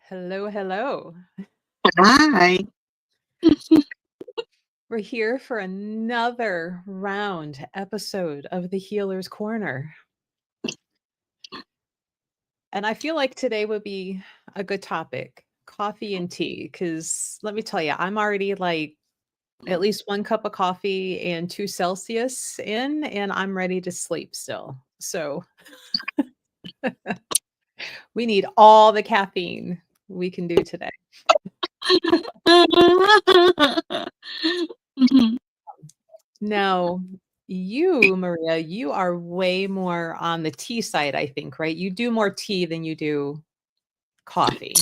Hello, hello. Hi. We're here for another round episode of the Healer's Corner. And I feel like today would be a good topic, coffee and tea, because let me tell you, I'm already like at least 1 cup of coffee and 2 Celsius in, and I'm ready to sleep still. So we need all the caffeine we can do today. Mhm. Now, you, Maria, you are way more on the tea side, I think, right? You do more tea than you do coffee.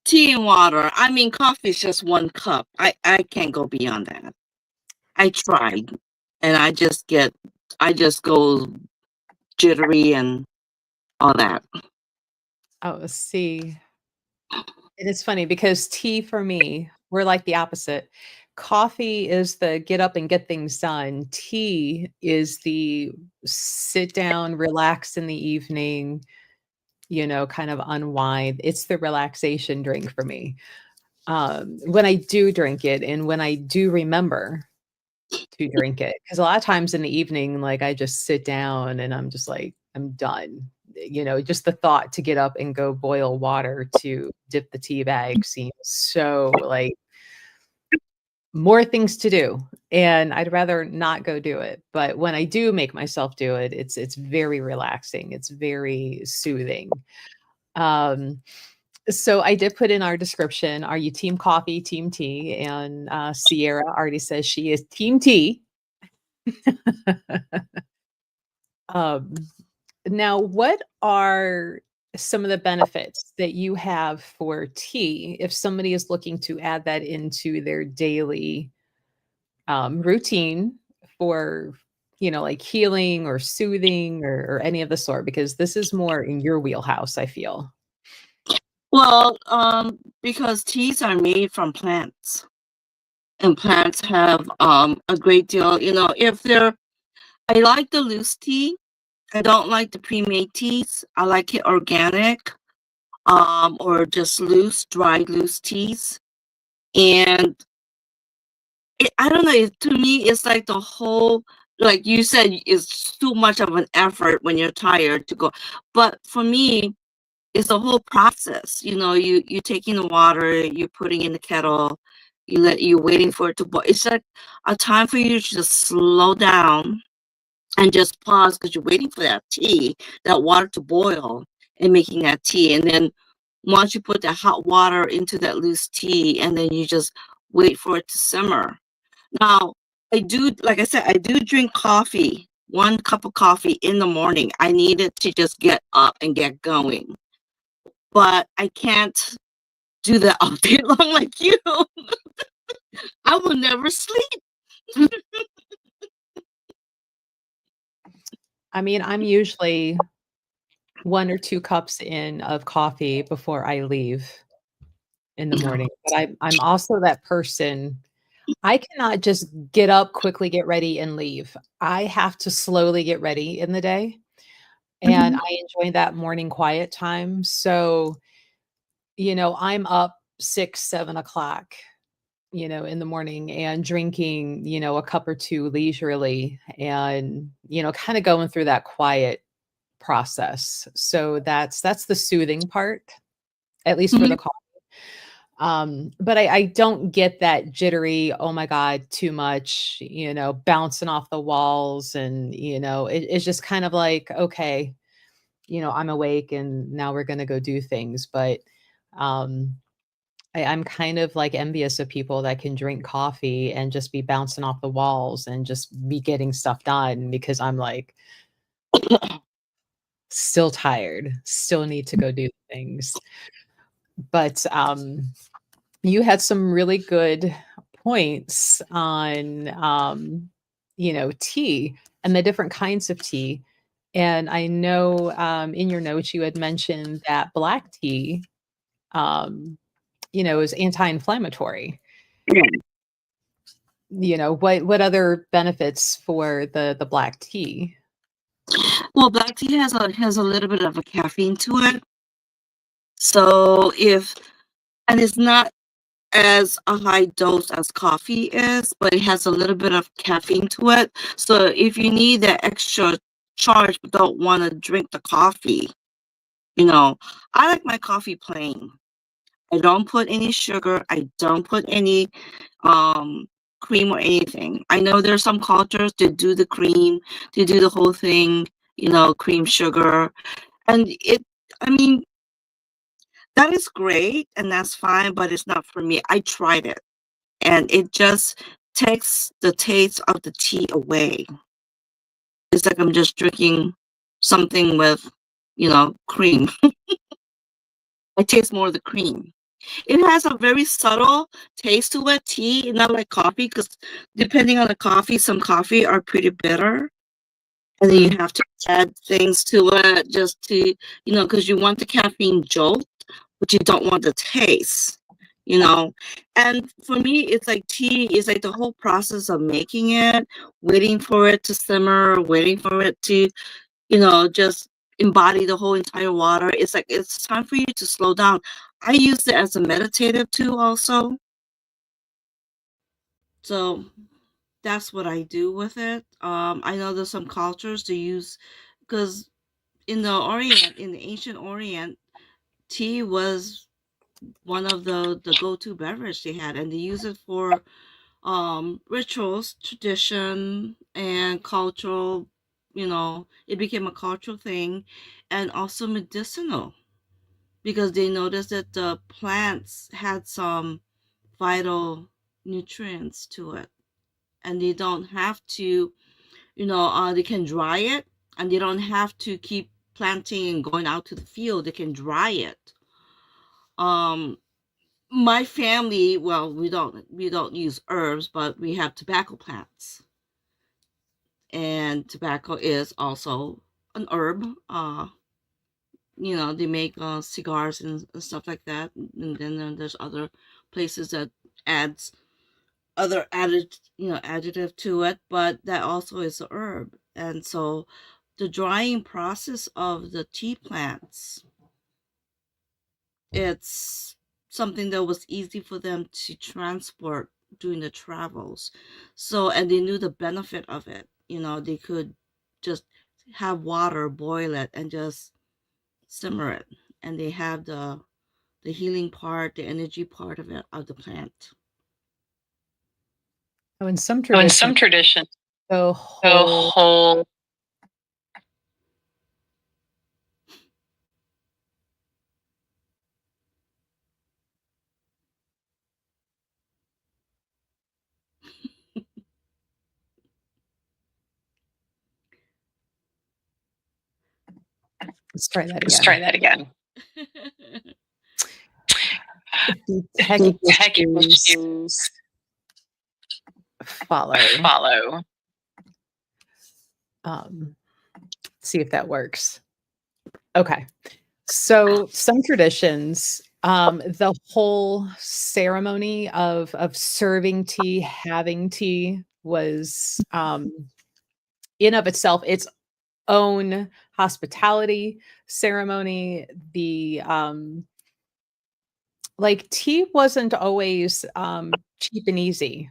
Tea and water. I mean, coffee is just 1 cup. I can't go beyond that. I tried, and I just go jittery and all that. Oh, see, and it's funny because tea for me, we're like the opposite. Coffee is the get up and get things done. Tea is the sit down, relax in the evening, kind of unwind. It's the relaxation drink for me. When I do drink it and when I do remember to drink it, because a lot of times in the evening, like, I just sit down and I'm just like, I'm done. Just the thought to get up and go boil water to dip the tea bag seems so, like, more things to do, and I'd rather not go do it, but when I do make myself do it, it's very relaxing, it's very soothing. Um, so I did put in our description, are you team coffee, team tea? And, Sierra already says she is team tea. Um, Now, what are some of the benefits that you have for tea if somebody is looking to add that into their daily routine for, like healing or soothing or any of the sort? Because this is more in your wheelhouse, I feel. Well, because teas are made from plants, and plants have a great deal. If they're, I like the loose tea. I don't like the pre-made teas. I like it organic, or just loose, dried loose teas. And I don't know. To me, it's like the whole, like you said, it's too much of an effort when you're tired to go. But for me, it's the whole process. You taking the water, you're putting in the kettle, you're waiting for it to boil. It's like a time for you to just slow down and just pause because you're waiting for that water to boil and making that tea. And then once you put that hot water into that loose tea, and then you just wait for it to simmer. Now, like I said, I do drink coffee, 1 cup of coffee in the morning. I need it to just get up and get going. But I can't do that all day long like you. I will never sleep. I mean, I'm usually 1 or 2 cups in of coffee before I leave in the morning, but I'm also that person. I cannot just get up, quickly get ready, and leave. I have to slowly get ready in the day, and Mhm. I enjoy that morning quiet time. So, I'm up 6, 7 o'clock, in the morning and drinking, a cup or two leisurely and, kind of going through that quiet process. So that's the soothing part, at least for Mhm. the coffee. But I don't get that jittery, oh my God, too much, bouncing off the walls. And, it's just kind of like, okay, I'm awake and now we're going to go do things. But um, I'm kind of like envious of people that can drink coffee and just be bouncing off the walls and just be getting stuff done because I'm like still tired, still need to go do things. But you had some really good points on, tea and the different kinds of tea. And I know in your notes you had mentioned that black tea, um, is anti-inflammatory. Yeah. What other benefits for the black tea? Well, black tea has a little bit of a caffeine to it. So if and it's not as a high dose as coffee is, but it has a little bit of caffeine to it. So if you need that extra charge but don't want to drink the coffee, I like my coffee plain. I don't put any sugar. I don't put any cream or anything. I know there's some cultures that do the cream, they do the whole thing, cream, sugar. And I mean, that is great and that's fine, but it's not for me. I tried it and it just takes the taste of the tea away. It's like I'm just drinking something with, cream. I taste more of the cream. It has a very subtle taste to it, tea, not like coffee, because depending on the coffee, some coffee are pretty bitter. And then you have to add things to it just to, because you want the caffeine jolt, but you don't want the taste, And for me, it's like tea is like the whole process of making it, waiting for it to simmer, waiting for it to, just embody the whole entire water. It's like it's time for you to slow down. I use it as a meditative tool also. So that's what I do with it. I know there's some cultures to use because in the Orient, in the ancient Orient, tea was one of the go-to beverage they had, and they use it for rituals, tradition, and cultural. It became a cultural thing, and also medicinal because they noticed that the plants had some vital nutrients to it, and they don't have to, they can dry it, and they don't have to keep planting and going out to the field. They can dry it. Um, my family, well, we don't use herbs, but we have tobacco plants, and tobacco is also an herb. They make cigars and stuff like that, and then there's other places that adds other added adjective to it, but that also is a herb. And so the drying process of the tea plants, it's something that was easy for them to transport during the travels. So, and they knew the benefit of it. They could just have water, boil it, and just simmer it, and they have the healing part, the energy part of it, of the plant. Oh, in some So in some traditions, traditions, the the whole whole let's try that let's try again. that again. The The technical technical cues cues follow. follow. See if that works. Okay. So some traditions, the whole ceremony of serving tea, having tea was in of itself its own hospitality ceremony. The like tea wasn't always cheap and easy,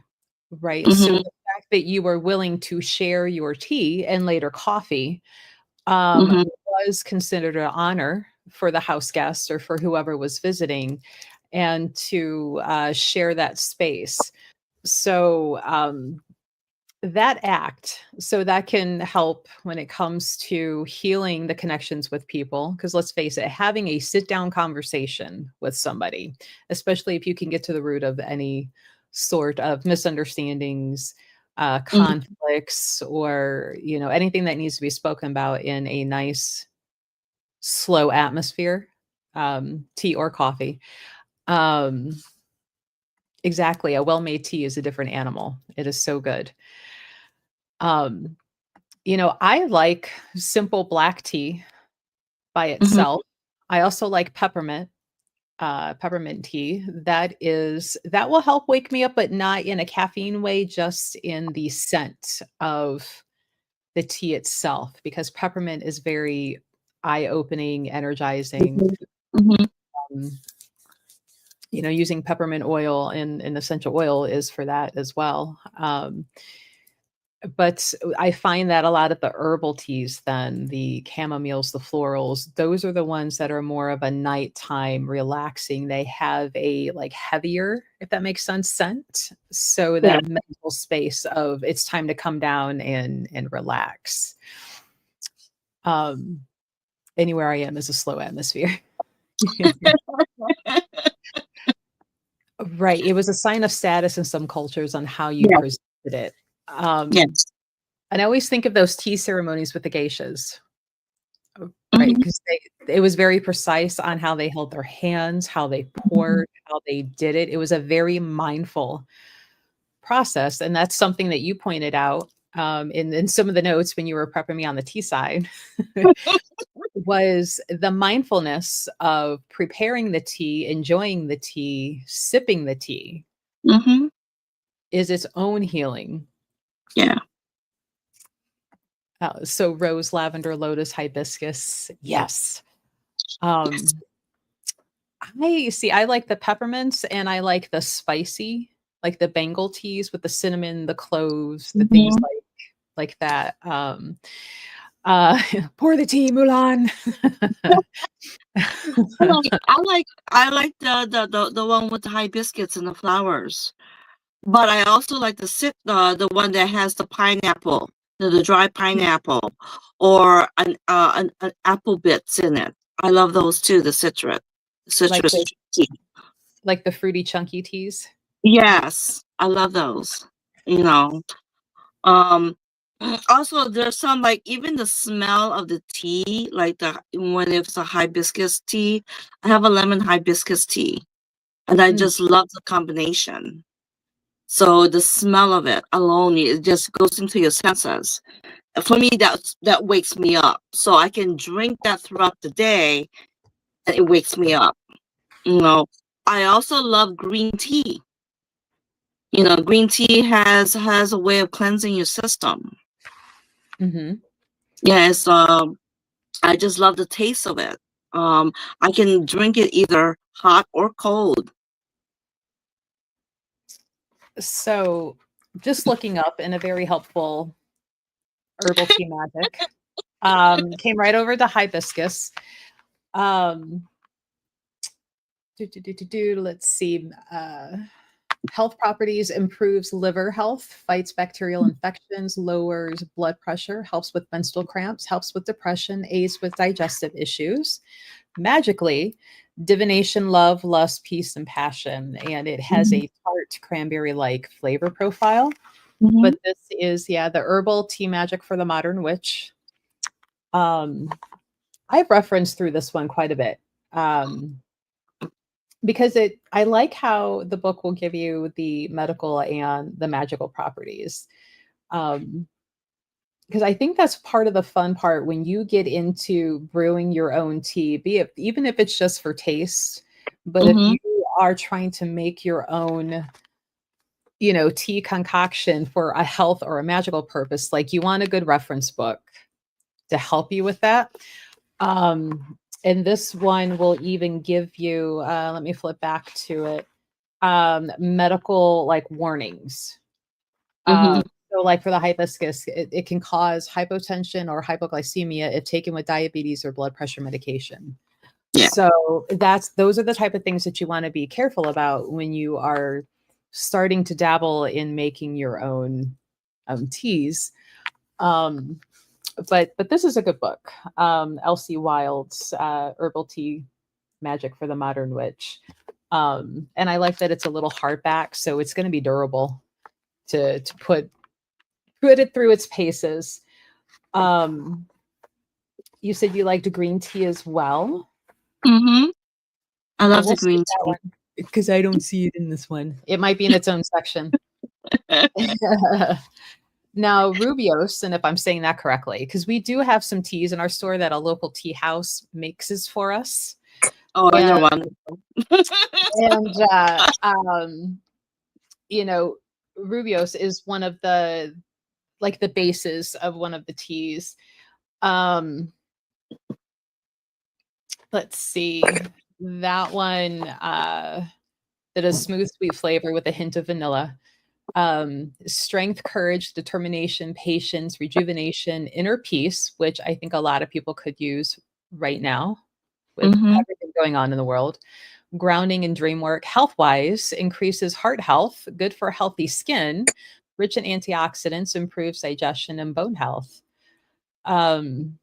right? So Mm-hmm. the fact that you were willing to share your tea and later coffee Mm-hmm. was considered an honor for the house guest or for whoever was visiting, and to share that space. So that act, so that can help when it comes to healing the connections with people. Because let's face it, having a sit down conversation with somebody, especially if you can get to the root of any sort of misunderstandings, conflicts, or anything that needs to be spoken about in a nice slow atmosphere, tea or coffee. Um, exactly. A well-made tea is a different animal. It is so good. Um, I like simple black tea by Mm-hmm. itself. I also like peppermint tea. That will help wake me up, but not in a caffeine way, just in the scent of the tea itself, because peppermint is very eye-opening, energizing. Mm-hmm. Um, using peppermint oil and essential oil is for that as well. But I find that a lot of the herbal teas then, the chamomiles, the florals, those are the ones that are more of a nighttime relaxing. They have a, like, heavier, if that makes sense, scent. So Yeah. that mental space of it's time to come down and relax. Um, Anywhere I am is a slow atmosphere. Right, it was a sign of status in some cultures on how you Yeah. presented it. Um, Yes. and I always think of those tea ceremonies with the geishas. Right, Mhm. 'cause it was very precise on how they held their hands, how they Mhm. poured, how they did it. It was a very mindful process, and that's something that you pointed out, in some of the notes when you were prepping me on the tea side, was the mindfulness of preparing the tea, enjoying the tea, sipping the tea Mhm. is its own healing. Yeah. So rose, lavender, lotus, hibiscus, yes. Um I like the peppermints and I like the spicy, like the Bengal teas with the cinnamon, the cloves, the things Mhm. like that. Uh, Pour the tea, Mulan. I like the one with the hibiscus and the flowers. But I also like the one that has the pineapple, the dry pineapple, or an apple bits in it. I love those too, the Like citrus the tea. like the fruity chunky teas. Yes, I love those, you know. Um, also there's some, like, even the smell of the tea, like when it's a hibiscus tea. I have a lemon hibiscus tea, and I Mm, just love the combination. So the smell of it alone, it just goes into your senses. For me, that wakes me up. So I can drink that throughout the day, and it wakes me up. You know, I also love green tea. Green tea has a way of cleansing your system. mhm. Yes, I just love the taste of it. I can drink it either hot or cold. So, just looking up in a very helpful herbal tea magic, came right over to hibiscus. Um, let's see, health properties: improves liver health, fights bacterial infections, lowers blood pressure, helps with menstrual cramps, helps with depression, aids with digestive issues. Magically, divination, love, lust, peace, and passion. And it has Mhm. a tart cranberry like flavor profile. Mhm. But this is, yeah, the herbal tea magic for the modern witch. Um, I've referenced through this one quite a bit. Because I like how the book will give you the medical and the magical properties. Um, because I think that's part of the fun part when you get into brewing your own tea, be it even if it's just for taste, but if Mhm. you are trying to make your own, tea concoction for a health or a magical purpose, like you want a good reference book to help you with that. And this one will even give you, let me flip back to it, medical like warnings. Mhm. So like for the hibiscus, it can cause hypotension or hypoglycemia if taken with diabetes or blood pressure medication. Yeah. So those are the type of things that you want to be careful about when you are starting to dabble in making your own teas. Um, but this is a good book. Elsie Wild's Herbal Tea Magic for the Modern Witch. And I like that it's a little hardback, so it's going to be durable to put it through its paces. Um, you said you liked green tea as well. Mhm. I love the We'll see green that tea. one because I don't see it in this one. It might be in its own section. Now, Rubios, and if I'm saying that correctly, because we do have some teas in our store that a local tea house mixes for us. Oh, I And know one. and you know, Rubios is one of the like the bases of one of the teas. Um, let's see. That one, that has smooth, sweet flavor with a hint of vanilla. Strength, courage, determination, patience, rejuvenation, inner peace, which I think a lot of people could use right now with Mm-hmm. everything going on in the world. Grounding and dream work, health wise, increases heart health, good for healthy skin, rich in antioxidants, improves digestion and bone health. Um,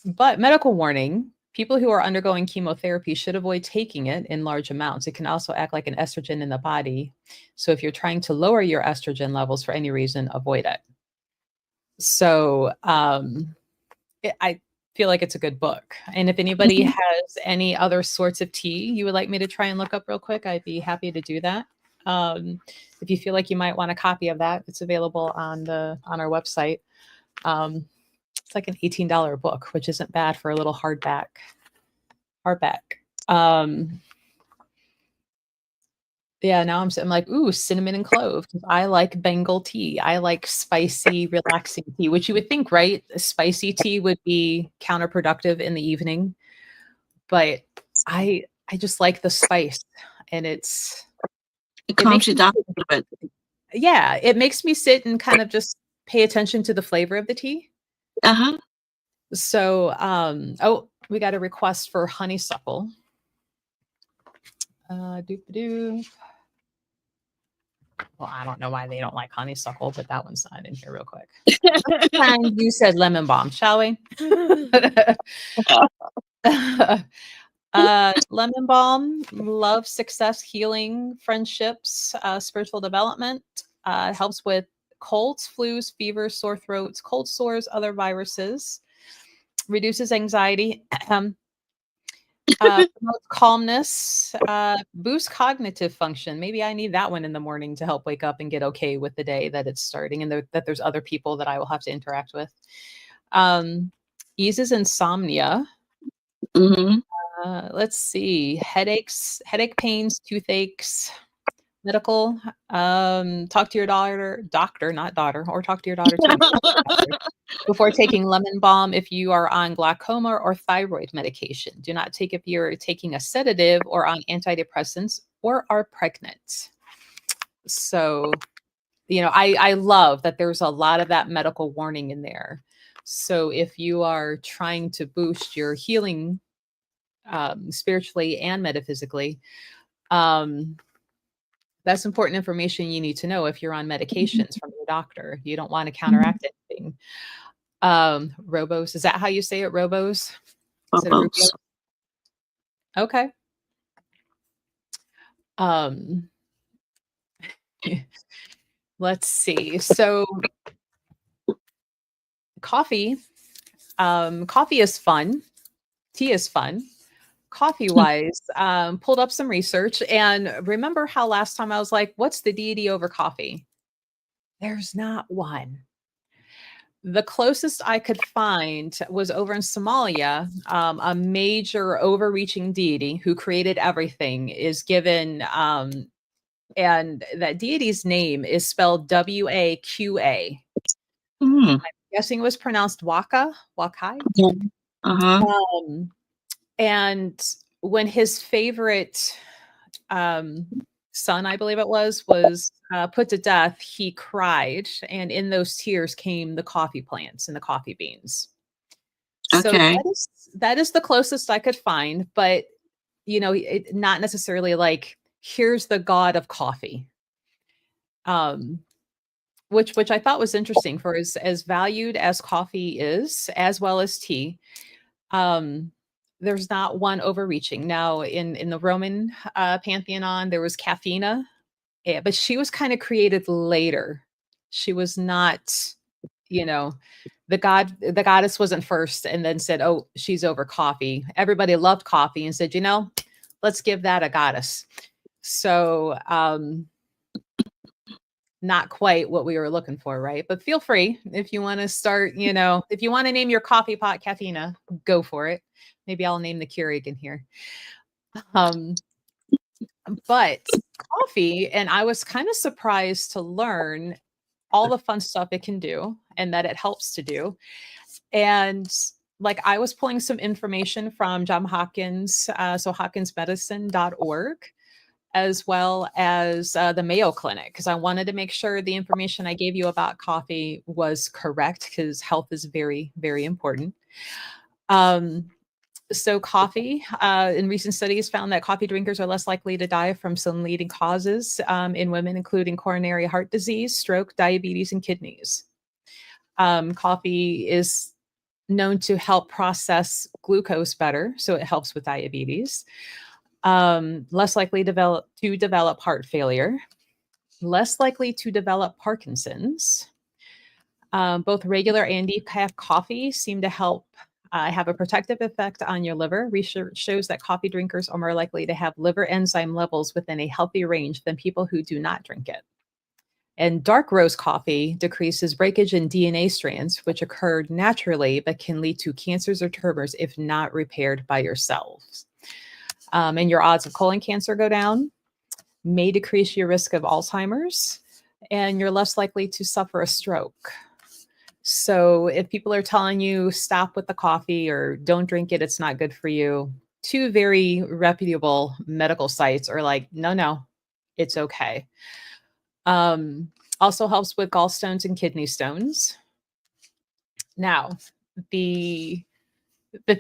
but medical warning, people who are undergoing chemotherapy should avoid taking it in large amounts. It can also act like an estrogen in the body. So if you're trying to lower your estrogen levels for any reason, avoid it. So I feel like it's a good book. And if anybody has any other sorts of tea you would like me to try and look up real quick, I'd be happy to do that. If you feel like you might want a copy of that, it's available on our website. It's like an $18 book, which isn't bad for a little hardback. Yeah, now I'm like, ooh, cinnamon and clove. I like Bengal tea. I like spicy, relaxing tea, which you would think, right? A spicy tea would be counterproductive in the evening, but I just like the spice, and It it calms makes you me down sit, a little bit. yeah, it makes me sit and kind of just pay attention to the flavor of the tea. Uh-huh. So, oh, we got a request for honeysuckle. Doop-a-doo. Well, I don't know why they don't like honeysuckle, but that one's not in here real quick. And you said lemon balm, shall we? Lemon balm, love, success, healing, friendships, spiritual development. Helps with colds, flus, fevers, sore throats, cold sores, other viruses. Reduces anxiety. Promotes calmness, boosts cognitive function. Maybe I need that one in the morning to help wake up and get okay with the day that it's starting, and that there's other people that I will have to interact with. Eases insomnia. Mm-hmm. Let's see, headache pains, toothaches, medical. Talk to your doctor, not daughter, or talk to your daughter too. Before taking lemon balm if you are on glaucoma or thyroid medication. Do not take if you're taking a sedative or on antidepressants or are pregnant. So, I love that there's a lot of that medical warning in there. So if you are trying to boost your healing spiritually and metaphysically, that's important information you need to know if you're on medications from your doctor. You don't want to counteract anything. Robos, is that how you say it? Robos? Instead of Rubio? Bubbles. Okay. Um, let's see. So coffee is fun. Tea is fun. Coffee wise, pulled up some research, and remember how last time I was like, what's the deity over coffee? There's not one. The closest I could find was over in Somalia. A major overreaching deity who created everything is given, and that deity's name is spelled Waqa. Mm. Guessing it was pronounced Wakai. Yeah. Uh-huh. Um, and when his favorite son, I believe it was put to death, he cried, and in those tears came the coffee plants and the coffee beans. So Okay. that is the closest I could find, but not necessarily like here's the god of coffee. Which I thought was interesting for as valued as coffee is, as well as tea. There's not one overreaching. Now, in the Roman pantheon, there was Caffeina, but she was kind of created later. She was not, the goddess wasn't first and then said, "Oh, she's over coffee." Everybody loved coffee and said, let's give that a goddess. So, not quite what we were looking for, right? But feel free if you want to start, if you want to name your coffee pot Caffeina, go for it. Maybe I'll name the Keurig in here. But coffee, and I was kind of surprised to learn all the fun stuff it can do and that it helps to do. And like I was pulling some information from John Hopkins, so hopkinsmedicine.org. as well as the Mayo Clinic, because I wanted to make sure the information I gave you about coffee was correct, because health is very, very important. Um, so coffee, in recent studies found that coffee drinkers are less likely to die from some leading causes in women, including coronary heart disease, stroke, diabetes, and kidneys. Coffee is known to help process glucose better, so it helps with diabetes. Less likely to develop heart failure, less likely to develop Parkinson's. Both regular and decaf coffee seem to help have a protective effect on your liver. Research shows that coffee drinkers are more likely to have liver enzyme levels within a healthy range than people who do not drink it. And dark roast coffee decreases breakage in DNA strands, which occurred naturally but can lead to cancers or tumors if not repaired by your cells. And your odds of colon cancer go down, may decrease your risk of Alzheimer's, and you're less likely to suffer a stroke. So if people are telling you stop with the coffee or don't drink it, it's not good for you, two very reputable medical sites are like, no, it's okay. Also helps with gallstones and kidney stones. Now, the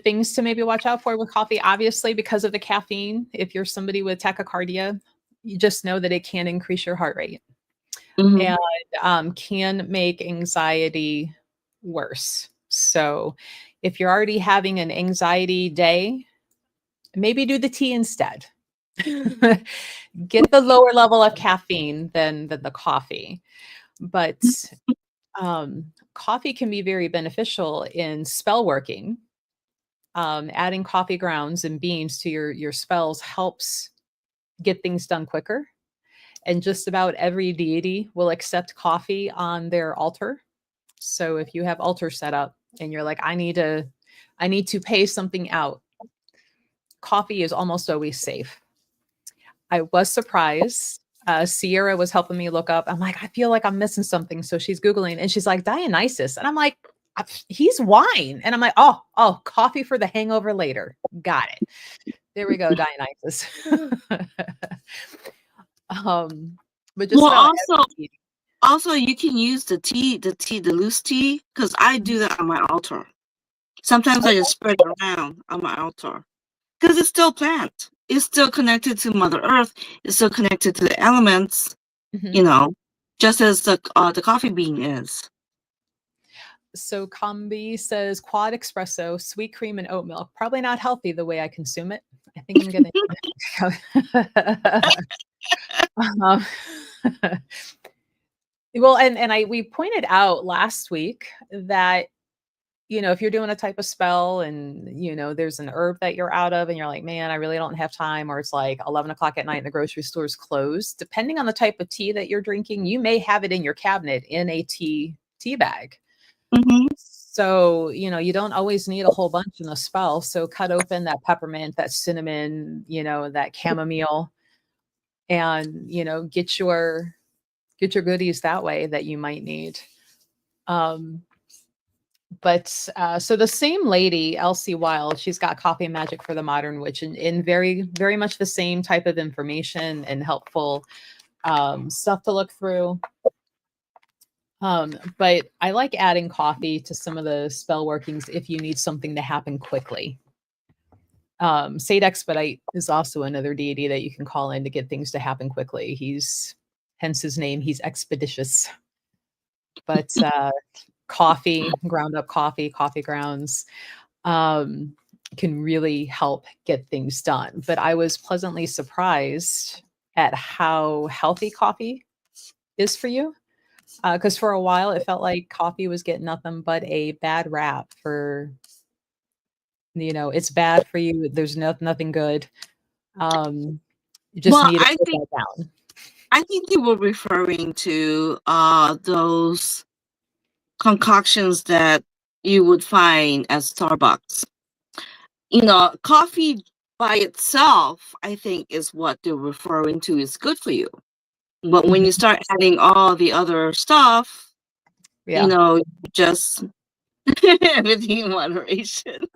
things to maybe watch out for with coffee, obviously, because of the caffeine, if you're somebody with tachycardia, you just know that it can increase your heart rate Mhm. and can make anxiety worse. So if you're already having an anxiety day, maybe do the tea instead. Get the lower level of caffeine than the coffee. But coffee can be very beneficial in spell working. Adding coffee grounds and beans to your spells helps get things done quicker. And just about every deity will accept coffee on their altar. So if you have altar set up and you're like, I need to pay something out, coffee is almost always safe. I was surprised. Sierra was helping me look up. I'm like, I feel like I'm missing something. So she's Googling and she's like, Dionysus. And I'm like, he's wine. And I'm like, oh, coffee for the hangover later. Got it. There we go, Dionysus. But just Well, about also you can use the loose tea, because I do that on my altar. Sometimes I just spread it around on my altar, because it's still plant. It's still connected to Mother Earth. It's still connected to the elements. Mhm. You know, just as the coffee bean is. So Combi says quad espresso, sweet cream, and oat milk. Probably not healthy the way I consume it. I think I'm gonna. um, well, and we pointed out last week that if you're doing a type of spell and there's an herb that you're out of and you're like, man, I really don't have time, or it's like 11 o'clock at night and the grocery store is closed. Depending on the type of tea that you're drinking, you may have it in your cabinet in a tea bag. Mhm. So, you don't always need a whole bunch in a spell. So cut open that peppermint, that cinnamon, that chamomile, and, get your goodies that way that you might need. But so the same lady, Elsie Wild, she's got Coffee Magic for the Modern Witch, and in very, very much the same type of information and helpful stuff to look through. But I like adding coffee to some of the spell workings if you need something to happen quickly. Sade Expedite is also another deity that you can call in to get things to happen quickly. Hence his name, he's expeditious. But coffee, ground up coffee grounds can really help get things done. But I was pleasantly surprised at how healthy coffee is for you. Because for a while it felt like coffee was getting nothing but a bad rap for, it's bad for you. There's nothing good. You just Well, need to put that down. I think you were referring to those concoctions that you would find at Starbucks. Coffee by itself, I think, is what they're referring to is good for you. But when you start adding all the other stuff, Yeah. just everything in moderation.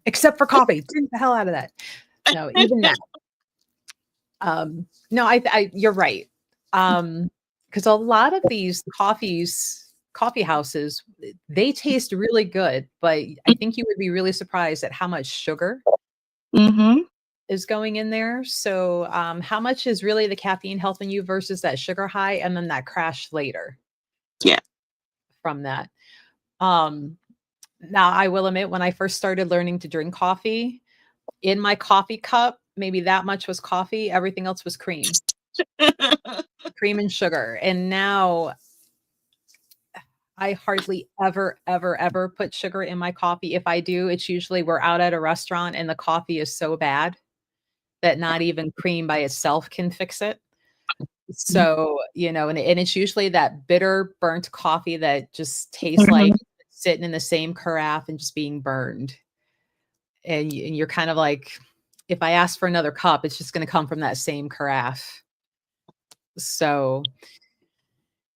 Except for coffee. Drink the hell out of that. No, even that. No, you're right. Because a lot of these coffee houses, they taste really good, but I think you would be really surprised at how much sugar Mm-hmm. is going in there. So, how much is really the caffeine helping you versus that sugar high and then that crash later Yeah. from that? Um, Now I will admit when I first started learning to drink coffee, in my coffee cup, maybe that much was coffee, everything else was cream and sugar. And now I hardly ever, ever, ever put sugar in my coffee. If I do, it's usually we're out at a restaurant and the coffee is so bad that not even cream by itself can fix it. So, and it's usually that bitter, burnt coffee that just tastes like Mhm. it's sitting in the same carafe and just being burned. And you're kind of like, if I ask for another cup, it's just gonna come from that same carafe. So,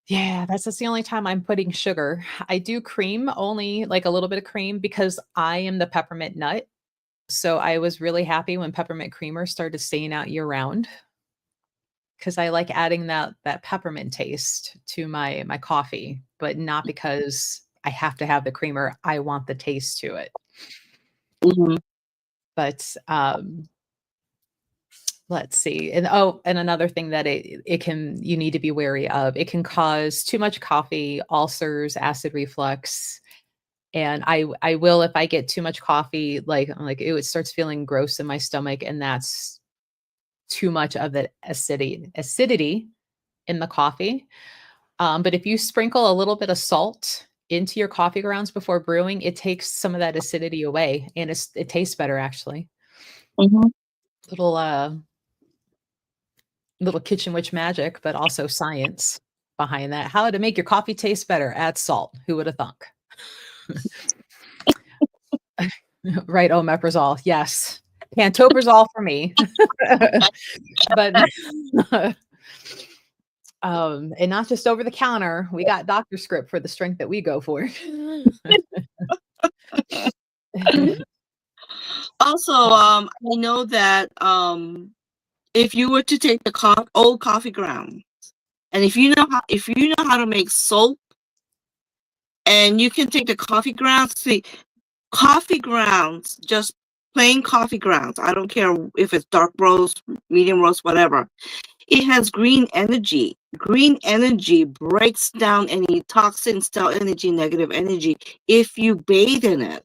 yeah, that's the only time I'm putting sugar. I do cream, only like a little bit of cream because I am the peppermint nut. So I was really happy when peppermint creamer started staying out year round because I like adding that peppermint taste to my coffee, but not because I have to have the creamer. I want the taste to it. Mhm. But let's see. And another thing that it can you need to be wary of. It can cause too much coffee, ulcers, acid reflux. And I will if I get too much coffee, like I'm like, it starts feeling gross in my stomach, and that's too much of the acidity in the coffee. But if you sprinkle a little bit of salt into your coffee grounds before brewing, it takes some of that acidity away, and it tastes better actually. Mhm. Little little kitchen witch magic, but also science behind that. How to make your coffee taste better? Add salt. Who would have thunk? Right, omeprazole. Yes. Pantoprazole for me. But and not just over the counter. We got doctor script for the strength that we go for. Also, I know that if you were to take the old coffee ground, and if you know how to make soap, and you can take the coffee grounds, see, coffee grounds, just plain coffee grounds. I don't care if it's dark roast, medium roast, whatever. It has green energy. Green energy breaks down any toxin, stale energy, negative energy if you bathe in it.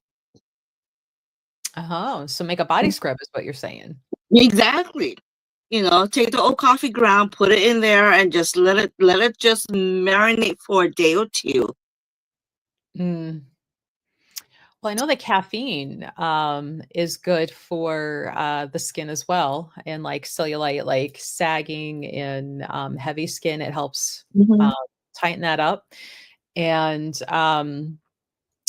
Oh, so make a body scrub is what you're saying. Exactly. Take the old coffee ground, put it in there, and just let it just marinate for a day or two. Mm. Well, I know that caffeine is good for the skin as well, and like cellulite, like sagging and heavy skin. It helps Mhm. uh, tighten that up. And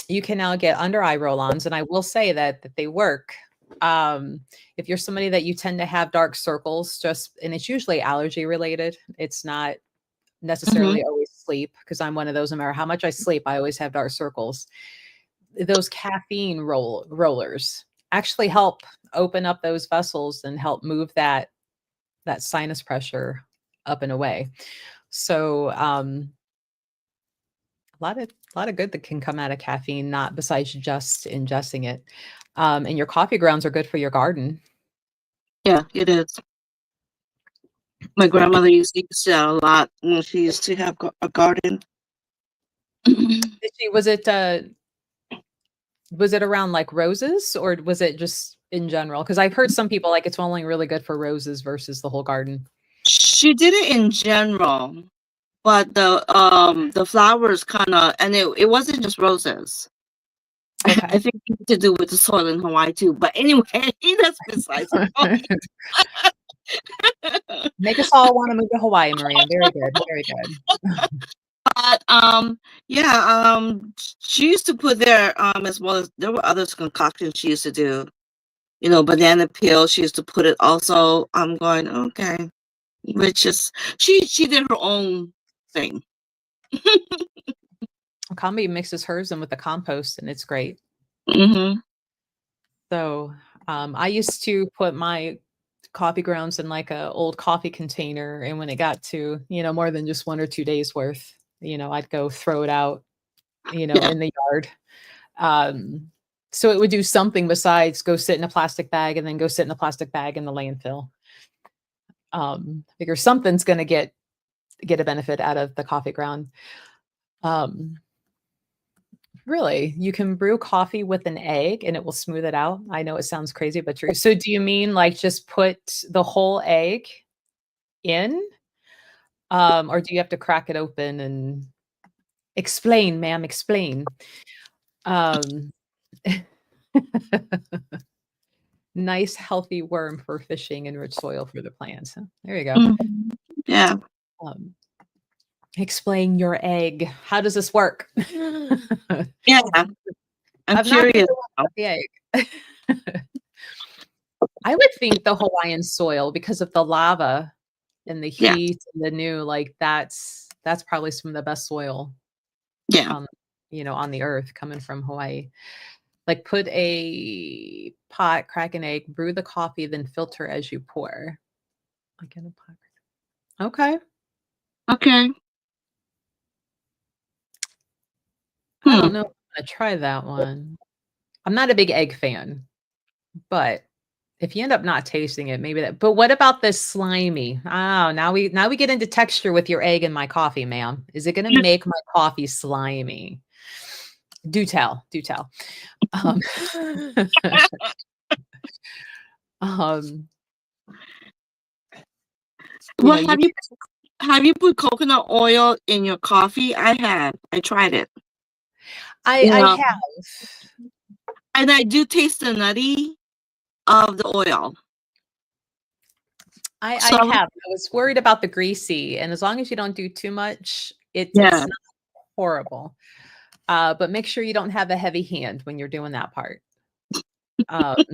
you can now get under eye roll-ons, and I will say that they work. Um, if you're somebody that you tend to have dark circles, and it's usually allergy related. It's not Mhm. necessarily always sleep because I'm one of those. No matter how much I sleep, I always have dark circles. Those caffeine rollers actually help open up those vessels and help move that sinus pressure up and away. So a lot of good that can come out of caffeine, not besides just ingesting it. And your coffee grounds are good for your garden. Yeah, it is. My grandmother used to use that a lot when she used to have a garden. Was it around like roses or was it just in general? Because I've heard some people like it's only really good for roses versus the whole garden. She did it in general, but the flowers kind of, and it wasn't just roses. I Okay. think it had to do with the soil in Hawaii too. But anyway, that's besides the point. Make us all want to move to Hawaii, Maria. Very good. Very good. But yeah, she used to put there, as well as there were other concoctions she used to do. Banana peel. She used to put it also. I'm going, okay, which is she did her own thing. Combi mixes hers in with the compost and it's great. Hmm. So, I used to put my coffee grounds in like a old coffee container, and when it got to, more than just 1 or 2 days worth, I'd go throw it out, Yeah. in the yard. Um, so it would do something besides go sit in a plastic bag and then go sit in a plastic bag in the landfill. Figure something's gonna get a benefit out of the coffee ground. Um, really, you can brew coffee with an egg and it will smooth it out. I know it sounds crazy, but true. So do you mean like just put the whole egg in? Or do you have to crack it open and explain, ma'am, explain? Um, nice healthy worm for fishing and rich soil for the plants. Huh, there you go. Mhm. Yeah. Um, explain your egg. How does this work? Yeah. I'm I've not been curious the one now. with the egg. I would think the Hawaiian soil because of the lava and the Yeah. heat and the new, like that's probably some of the best soil Yeah. on on the earth coming from Hawaii. Like put a pot, crack an egg, brew the coffee, then filter as you pour. Like in a pot. Okay. Okay. I don't Hmm. know if I'm gonna try that one. I'm not a big egg fan, but if you end up not tasting it, maybe that. But what about this slimy? Oh, now we get into texture with your egg in my coffee, ma'am. Is it gonna make my coffee slimy? Do tell, do tell. Um, um, Well, you have you put coconut oil in your coffee? I have. I tried it. I Yeah. have. And I do taste the nutty of the oil. I So have. I was worried about the greasy, and as long as you don't do too much, it's yeah. not horrible. But make sure you don't have a heavy hand when you're doing that part. Um,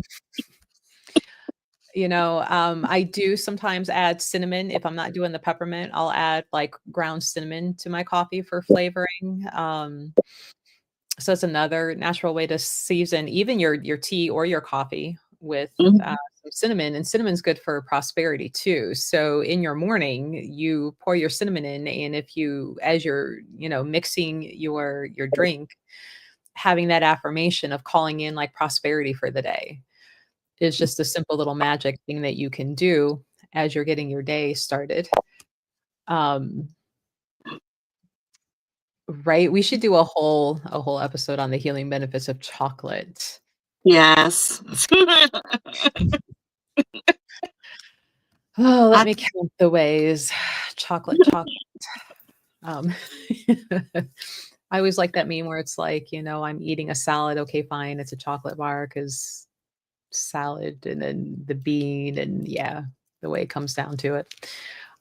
I do sometimes add cinnamon. If I'm not doing the peppermint, I'll add like ground cinnamon to my coffee for flavoring. So it's another natural way to season even your tea or your coffee with Mhm. some cinnamon, and cinnamon's good for prosperity too. So in your morning, you pour your cinnamon in, and if you, as you're, mixing your drink, having that affirmation of calling in like prosperity for the day is just a simple little magic thing that you can do as you're getting your day started. Um, right? We should do a whole episode on the healing benefits of chocolate. Yes. Oh, let I, me count the ways. Chocolate, chocolate. Um, I always like that meme where it's like, I'm eating a salad. Okay, fine. It's a chocolate bar because salad and then the bean and yeah, the way it comes down to it.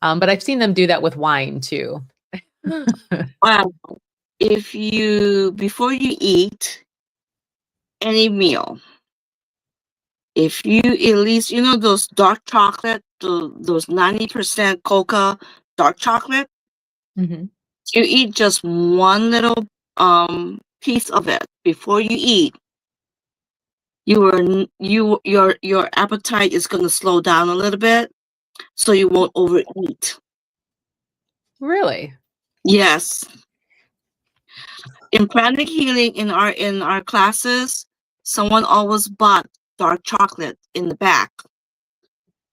But I've seen them do that with wine too. well, if you before you eat any meal, if you at least those dark chocolate, those 90% cocoa dark chocolate, Mhm. you eat just one little piece of it before you eat, your appetite is going to slow down a little bit, so you won't overeat. Really? Yes, in pranic healing in our classes, someone always bought dark chocolate in the back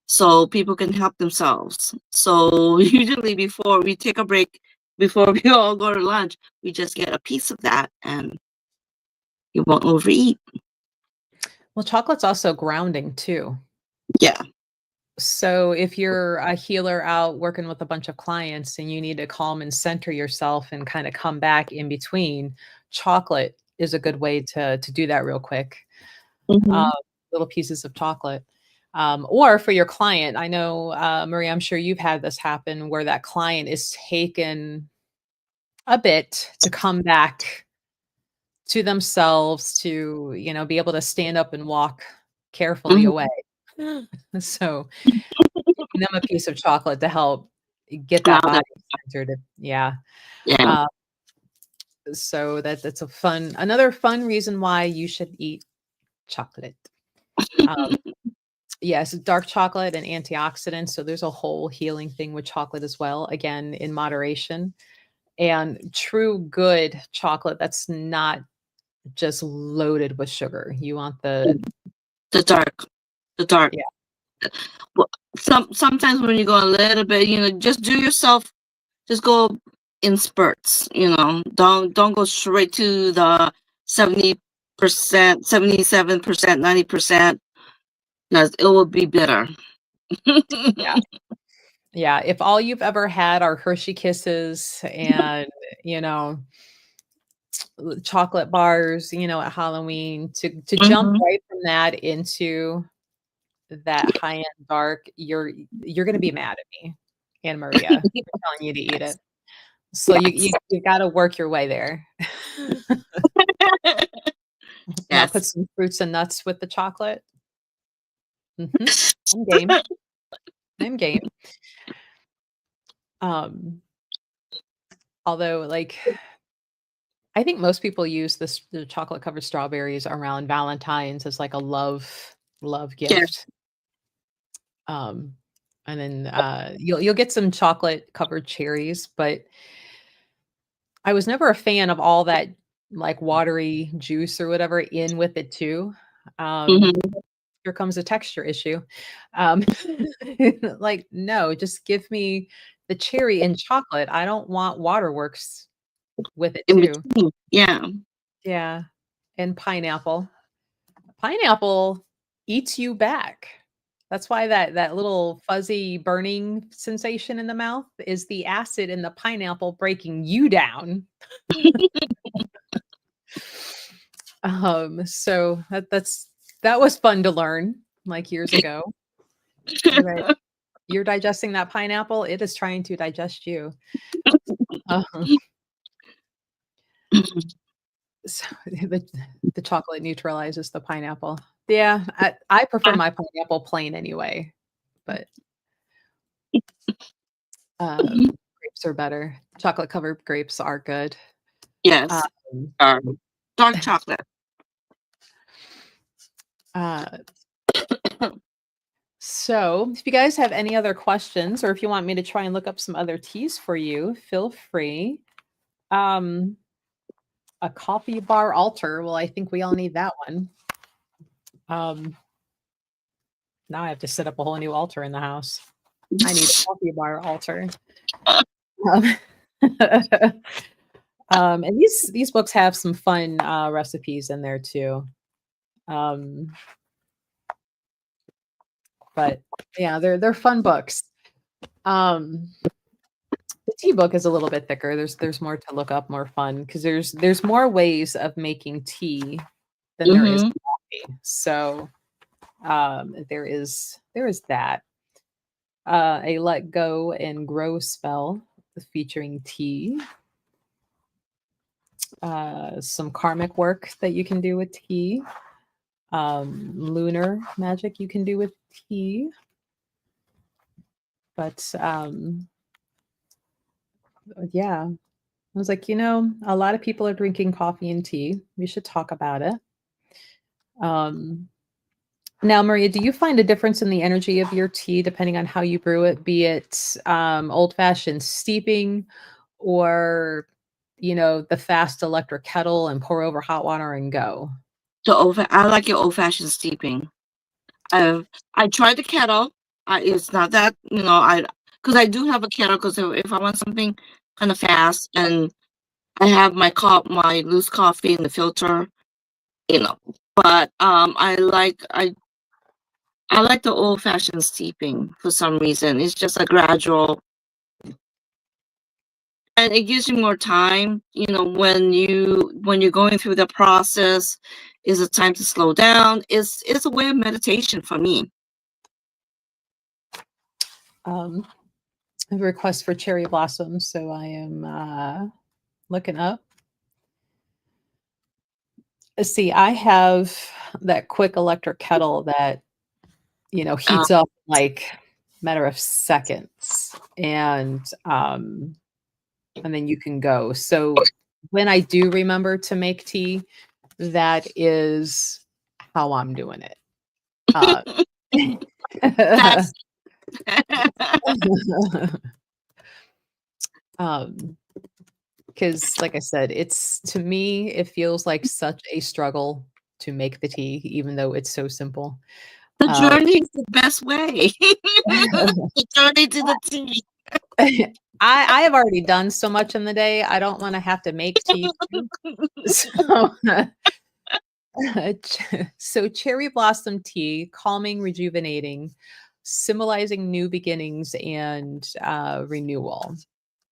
so people can help themselves. So usually before we take a break, before we all go to lunch, we just get a piece of that and you won't overeat. Well, chocolate's also grounding too. Yeah. So if you're a healer out working with a bunch of clients and you need to calm and center yourself and kind of come back in between, chocolate is a good way to do that real quick. Uh, Hmm. little pieces of chocolate. Or for your client, I know, Maria, I'm sure you've had this happen where that client is taken a bit to come back to themselves to, be able to stand up and walk carefully Hmm. away. So giving them a piece of chocolate to help get that Grounded. body centered. Yeah. Yeah. Uh, so that's another fun reason why you should eat chocolate. Um, yes, dark chocolate and antioxidants. So there's a whole healing thing with chocolate as well. Again, in moderation. And true good chocolate that's not just loaded with sugar. You want the The dark, the dark. yeah. Well, sometimes when you go a little bit, just do yourself. Just go in spurts. Don't go straight to the 70%, 77%, 90%, because it will be bitter. Yeah. Yeah. If all you've ever had are Hershey Kisses and, you know, chocolate bars, at Halloween, to jump Mhm. right from that into that high-end dark, you're gonna be mad at me and Maria for telling you to eat it. So Yes. you gotta work your way there. Now put Yes. some fruits and nuts with the chocolate. Mhm. I'm game. I'm game. Um, although, like, I think most people use the chocolate covered strawberries around Valentine's as like a love Yes. gift. Um, and then you'll get some chocolate covered cherries, but I was never a fan of all that like watery juice or whatever in with it too. Um, Mhm. here comes a texture issue. Um, like, no, just give me the cherry and chocolate. I don't want waterworks with it In too. between. Yeah. Yeah. And pineapple. Pineapple eats you back. That's why that little fuzzy burning sensation in the mouth is the acid in the pineapple breaking you down. So that was fun to learn, like, years ago. Right. You're digesting that pineapple, it is trying to digest you. Um, so the chocolate neutralizes the pineapple. Yeah, I prefer my pineapple plain anyway, but, grapes are better. Chocolate covered grapes are good. Yes. Um, Dark chocolate. uh, so if you guys have any other questions or if you want me to try and look up some other teas for you, feel free. Um, a coffee bar altar. Well, I think we all need that one. Um, now I have to set up a whole new altar in the house. I need a coffee bar altar. Um, and these books have some fun recipes in there too. Um, but yeah, they're fun books. Um, the tea book is a little bit thicker. There's more to look up, more fun because there's more ways of making tea than there is Mhm. coffee. So there is that. A let go and grow spell featuring tea. Some karmic work that you can do with tea. Lunar magic you can do with tea. But yeah, I was like, a lot of people are drinking coffee and tea. We should talk about it. Um, Now, Maria, do you find a difference in the energy of your tea depending on how you brew it, be it old-fashioned steeping or, the fast electric kettle and pour over hot water and go? I like your old-fashioned steeping. I tried the kettle. It's not that, because I do have a kettle, because if I want something kind of fast, and I have my loose coffee in the filter, you know. But I like the old-fashioned steeping for some reason. It's just a gradual, and it gives you more time, when you're going through the process, is a time to slow down. It's a way of meditation for me. Um, I have a request for cherry blossoms, so I am looking up. Let's see, I have that quick electric kettle that, Uh, heats up like matter of seconds. And then you can go. So when I do remember to make tea, that is how I'm doing it. Uh, That's um, because like I said, it's to me, it feels like such a struggle to make the tea, even though it's so simple. the Uh, journey is the best way. The journey to the tea. I have already done so much in the day. I don't want to have to make tea. So, so cherry blossom tea, calming, rejuvenating, symbolizing new beginnings and renewal.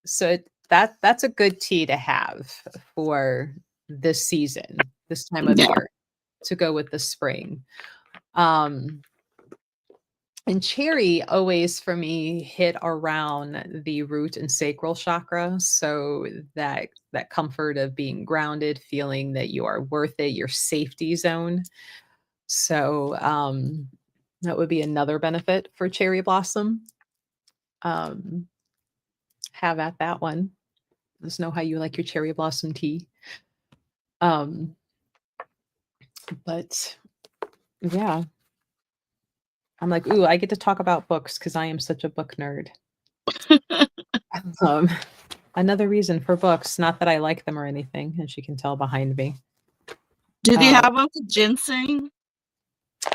So that's a good tea to have for this season, this time of Yeah. year, to go with the spring. Um, and cherry always for me hit around the root and sacral chakra. So that comfort of being grounded, feeling that you are worth it, your safety zone. So that would be another benefit for cherry blossom. Um, have at that one. Let us know how you like your cherry blossom tea. Um, but yeah, I'm like, ooh, I get to talk about books because I am such a book nerd. Um, another reason for books, not that I like them or anything, as you can tell behind me. Do they have one for ginseng?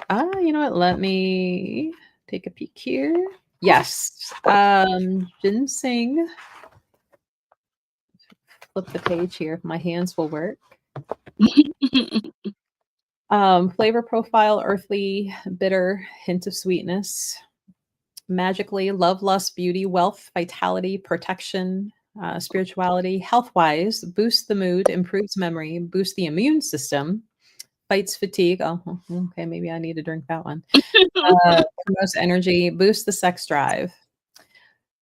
You know what? Let me take a peek here. Yes. Ginseng. Flip the page here if my hands will work. Flavor profile, earthly, bitter, hint of sweetness. Magically, love, lust, beauty, wealth, vitality, protection, spirituality, health wise, boosts the mood, improves memory, boosts the immune system, fights fatigue. Oh, okay, maybe I need to drink that one. Promotes energy, boosts the sex drive.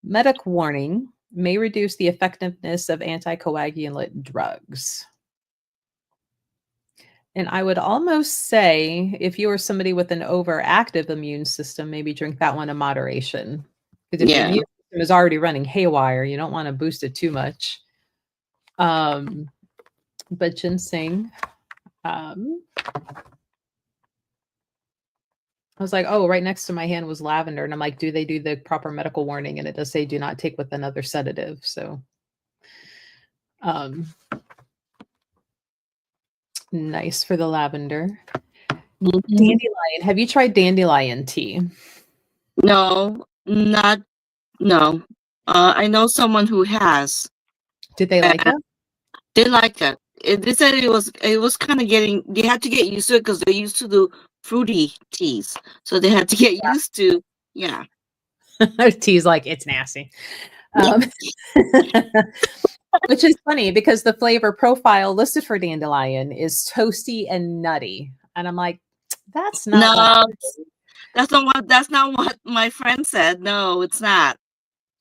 Medic warning may reduce the effectiveness of anticoagulant drugs. And I would almost say if you are somebody with an overactive immune system, maybe drink that one in moderation. Because if your Yeah. immune system is already running haywire, you don't want to boost it too much. But ginseng, I was like, oh, right next to my hand was lavender. And I'm like, do they do the proper medical warning? And it does say do not take with another sedative. So nice for the lavender. Dandelion. Have you tried dandelion tea? No, not no. I know someone who has. Did they like it? They like it. They said it was kind of getting. They had to get used to it because they used to do fruity teas, so they had to get used to. Yeah. Tea's like, it's nasty. Which is funny because the flavor profile listed for dandelion is toasty and nutty. And I'm like, that's not what No, that's not what my friend said. No, it's not.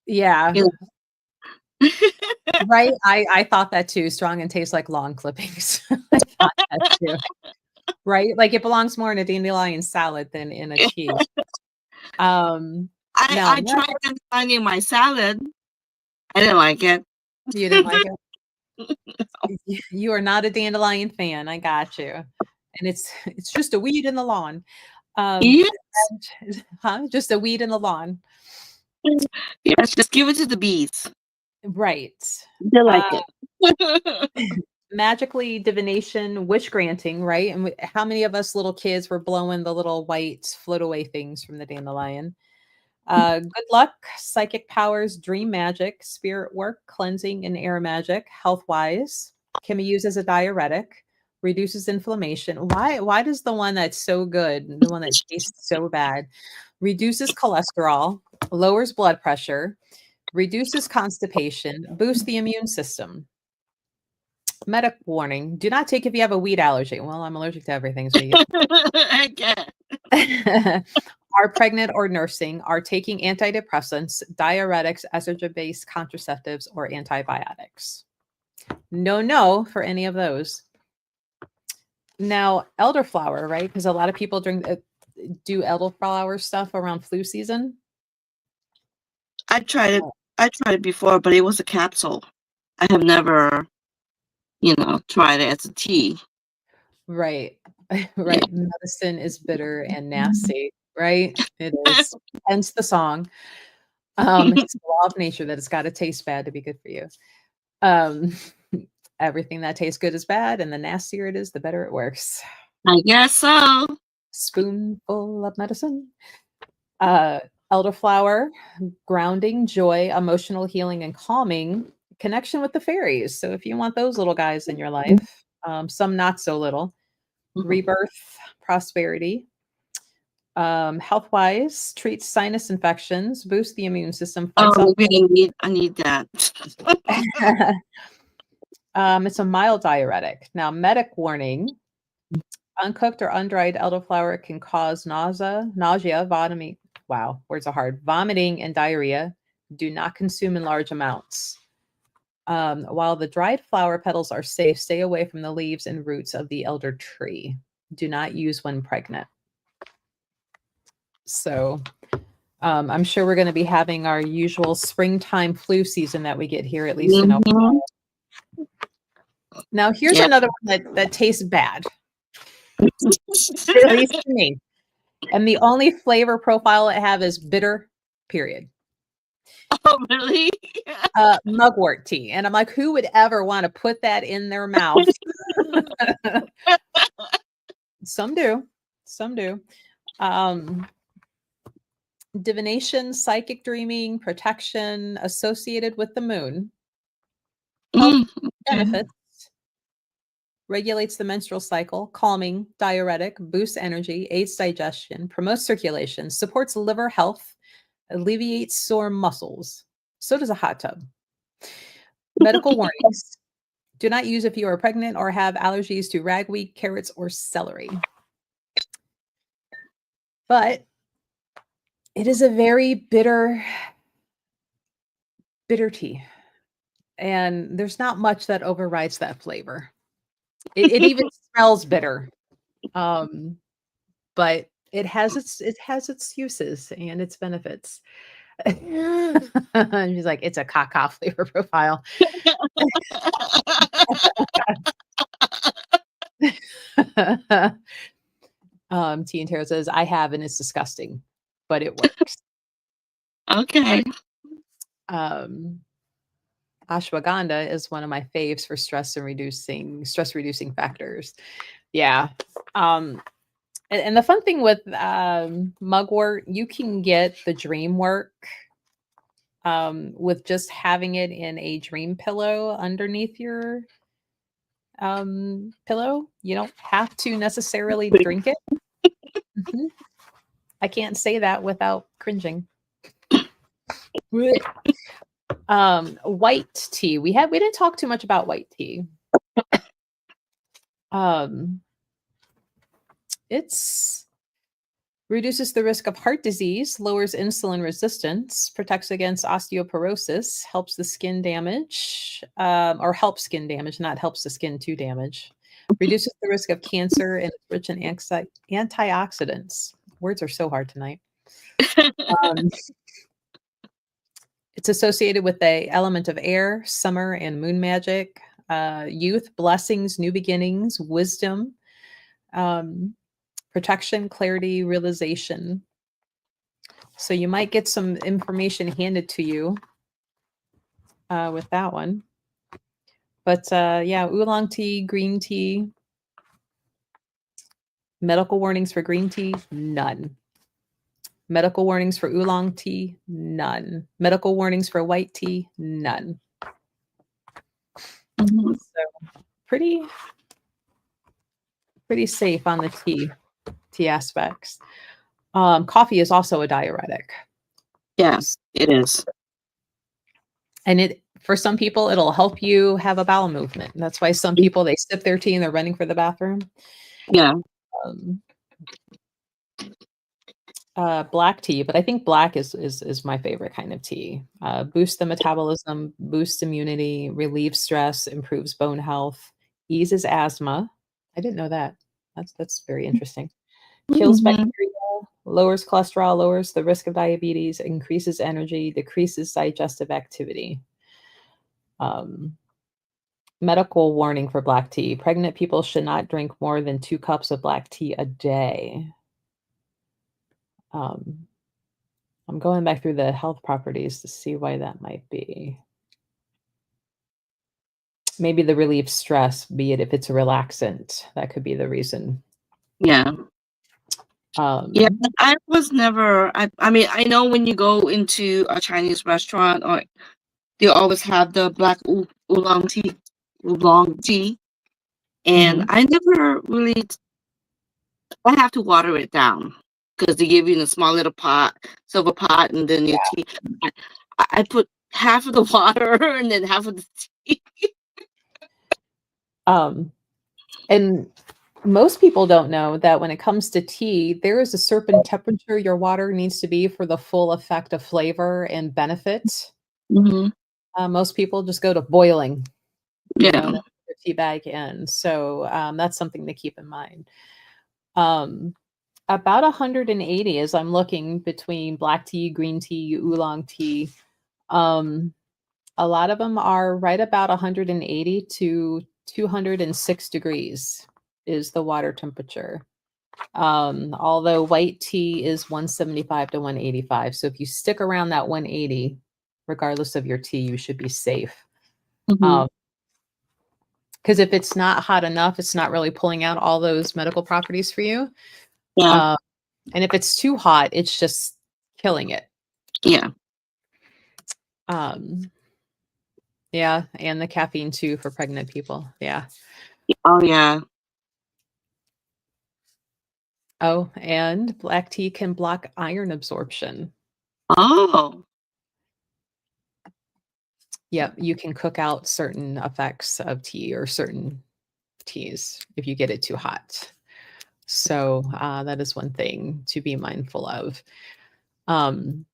yeah. You Right. I thought that too. Strong and tastes like lawn clippings. I thought that too. Right? Like it belongs more in a dandelion salad than in a tea. No, I tried dandelion in my salad. I didn't like it. you didn't like it? You are not a dandelion fan. I got you. And it's just a weed in the lawn. Yes. Huh? Just a weed in the lawn. Yes, just give it to the bees. Right. They like it. Magically divination, wish granting, right? And how many of us little kids were blowing the little white float away things from the dandelion? Good luck, psychic powers, dream magic, spirit work, cleansing, and air magic, health wise, can be used as a diuretic, reduces inflammation. Why does the one that's so good, the one that tastes so bad, reduces cholesterol, lowers blood pressure, reduces constipation, boosts the immune system? Medic warning, do not take if you have a weed allergy. Well, I'm allergic to everything. So I get. are pregnant or nursing, are taking antidepressants, diuretics, estrogen-based contraceptives, or antibiotics. No for any of those. Now, elderflower, right? Because a lot of people do elderflower stuff around flu season. I tried it. I tried it before, but it was a capsule. I have never, tried it as a tea. Right. Right? Medicine is bitter and nasty, right? It is. Hence the song. It's the law of nature that it's got to taste bad to be good for you. Um, everything that tastes good is bad, and the nastier it is, the better it works. I guess so. Spoonful of medicine. Elderflower, grounding, joy, emotional healing, and calming, connection with the fairies. So if you want those little guys in your life, some not so little, rebirth, prosperity. Health wise, treats sinus infections, boosts the immune system, fights off. Maybe I need that. It's a mild diuretic. Now, medic warning: uncooked or undried elderflower can cause nausea, vomiting. Wow, words are hard. Vomiting and diarrhea. Do not consume in large amounts. While the dried flower petals are safe, stay away from the leaves and roots of the elder tree. Do not use when pregnant. So I'm sure we're going to be having our usual springtime flu season that we get here, at least in Ohio. Now, here's another one that tastes bad, at least to me. And the only flavor profile it have is bitter, period. Oh, really? Mugwort tea. And I'm like, who would ever want to put that in their mouth? Some do. Some do. Divination, psychic dreaming, protection associated with the moon. Health benefits. Regulates the menstrual cycle, calming, diuretic, boosts energy, aids digestion, promotes circulation, supports liver health, alleviates sore muscles. So does a hot tub. Medical warnings. Do not use if you are pregnant or have allergies to ragweed, carrots, or celery. But it is a very bitter tea. And there's not much that overrides that flavor. It even smells bitter. But it has its uses and its benefits. And she's like, it's a caca flavor profile. T and Tara says, I have, and it's disgusting, but it works. Okay. Ashwagandha is one of my faves for stress reducing factors. Yeah. And the fun thing with mugwort, you can get the dream work with just having it in a dream pillow underneath your pillow. You don't have to necessarily drink it. Mm-hmm. I can't say that without cringing. White tea. We didn't talk too much about white tea. It's reduces the risk of heart disease, lowers insulin resistance, protects against osteoporosis, helps the skin damage, or helps skin damage, not helps the skin to damage. Reduces the risk of cancer and it's rich in antioxidants. Words are so hard tonight. It's associated with the element of air, summer, and moon magic, youth, blessings, new beginnings, wisdom, protection, clarity, realization. So you might get some information handed to you with that one. But yeah, oolong tea, green tea. Medical warnings for green tea, none. Medical warnings for oolong tea, none. Medical warnings for white tea, none. So pretty safe on the tea aspects. Coffee is also a diuretic. Yes, it is. And for some people, it'll help you have a bowel movement. And that's why some people, they sip their tea and they're running for the bathroom. Yeah. Black tea, but I think black is my favorite kind of tea. Boosts the metabolism, boosts immunity, relieves stress, improves bone health, eases asthma. I didn't know that. That's very interesting. Kills bacteria, lowers cholesterol, lowers the risk of diabetes, increases energy, decreases digestive activity. Medical warning for black tea. Pregnant people should not drink more than 2 cups of black tea a day. Um, I'm going back through the health properties to see why that might be. Maybe the relief stress, be it if it's a relaxant, that could be the reason. Yeah. Yeah, Um, I was never. I mean, I know when you go into a Chinese restaurant, or they always have the black oolong tea, and mhm. I never really. I have to water it down because they give you in a small little pot, silver pot, and then your tea. I, I put half of the water and then half of the tea. Um, and most people don't know that when it comes to tea, there is a certain temperature your water needs to be for the full effect of flavor and benefit. Hmm. Most people just go to boiling, Yeah. and then put their tea bag in. So that's something to keep in mind. Um, about 180 as I'm looking between black tea, green tea, oolong tea. Um, a lot of them are right about 180 to 206 degrees is the water temperature. Although white tea is 175 to 185. So if you stick around that 180, regardless of your tea, you should be safe. Hmm. Because if it's not hot enough, it's not really pulling out all those medical properties for you. Yeah. Uh, and if it's too hot, it's just killing it. Yeah. Um, yeah, and the caffeine too for pregnant people. Yeah. Oh yeah. Oh, and black tea can block iron absorption. Oh. Yep, you can cook out certain effects of tea or certain teas if you get it too hot. So that is one thing to be mindful of. Um,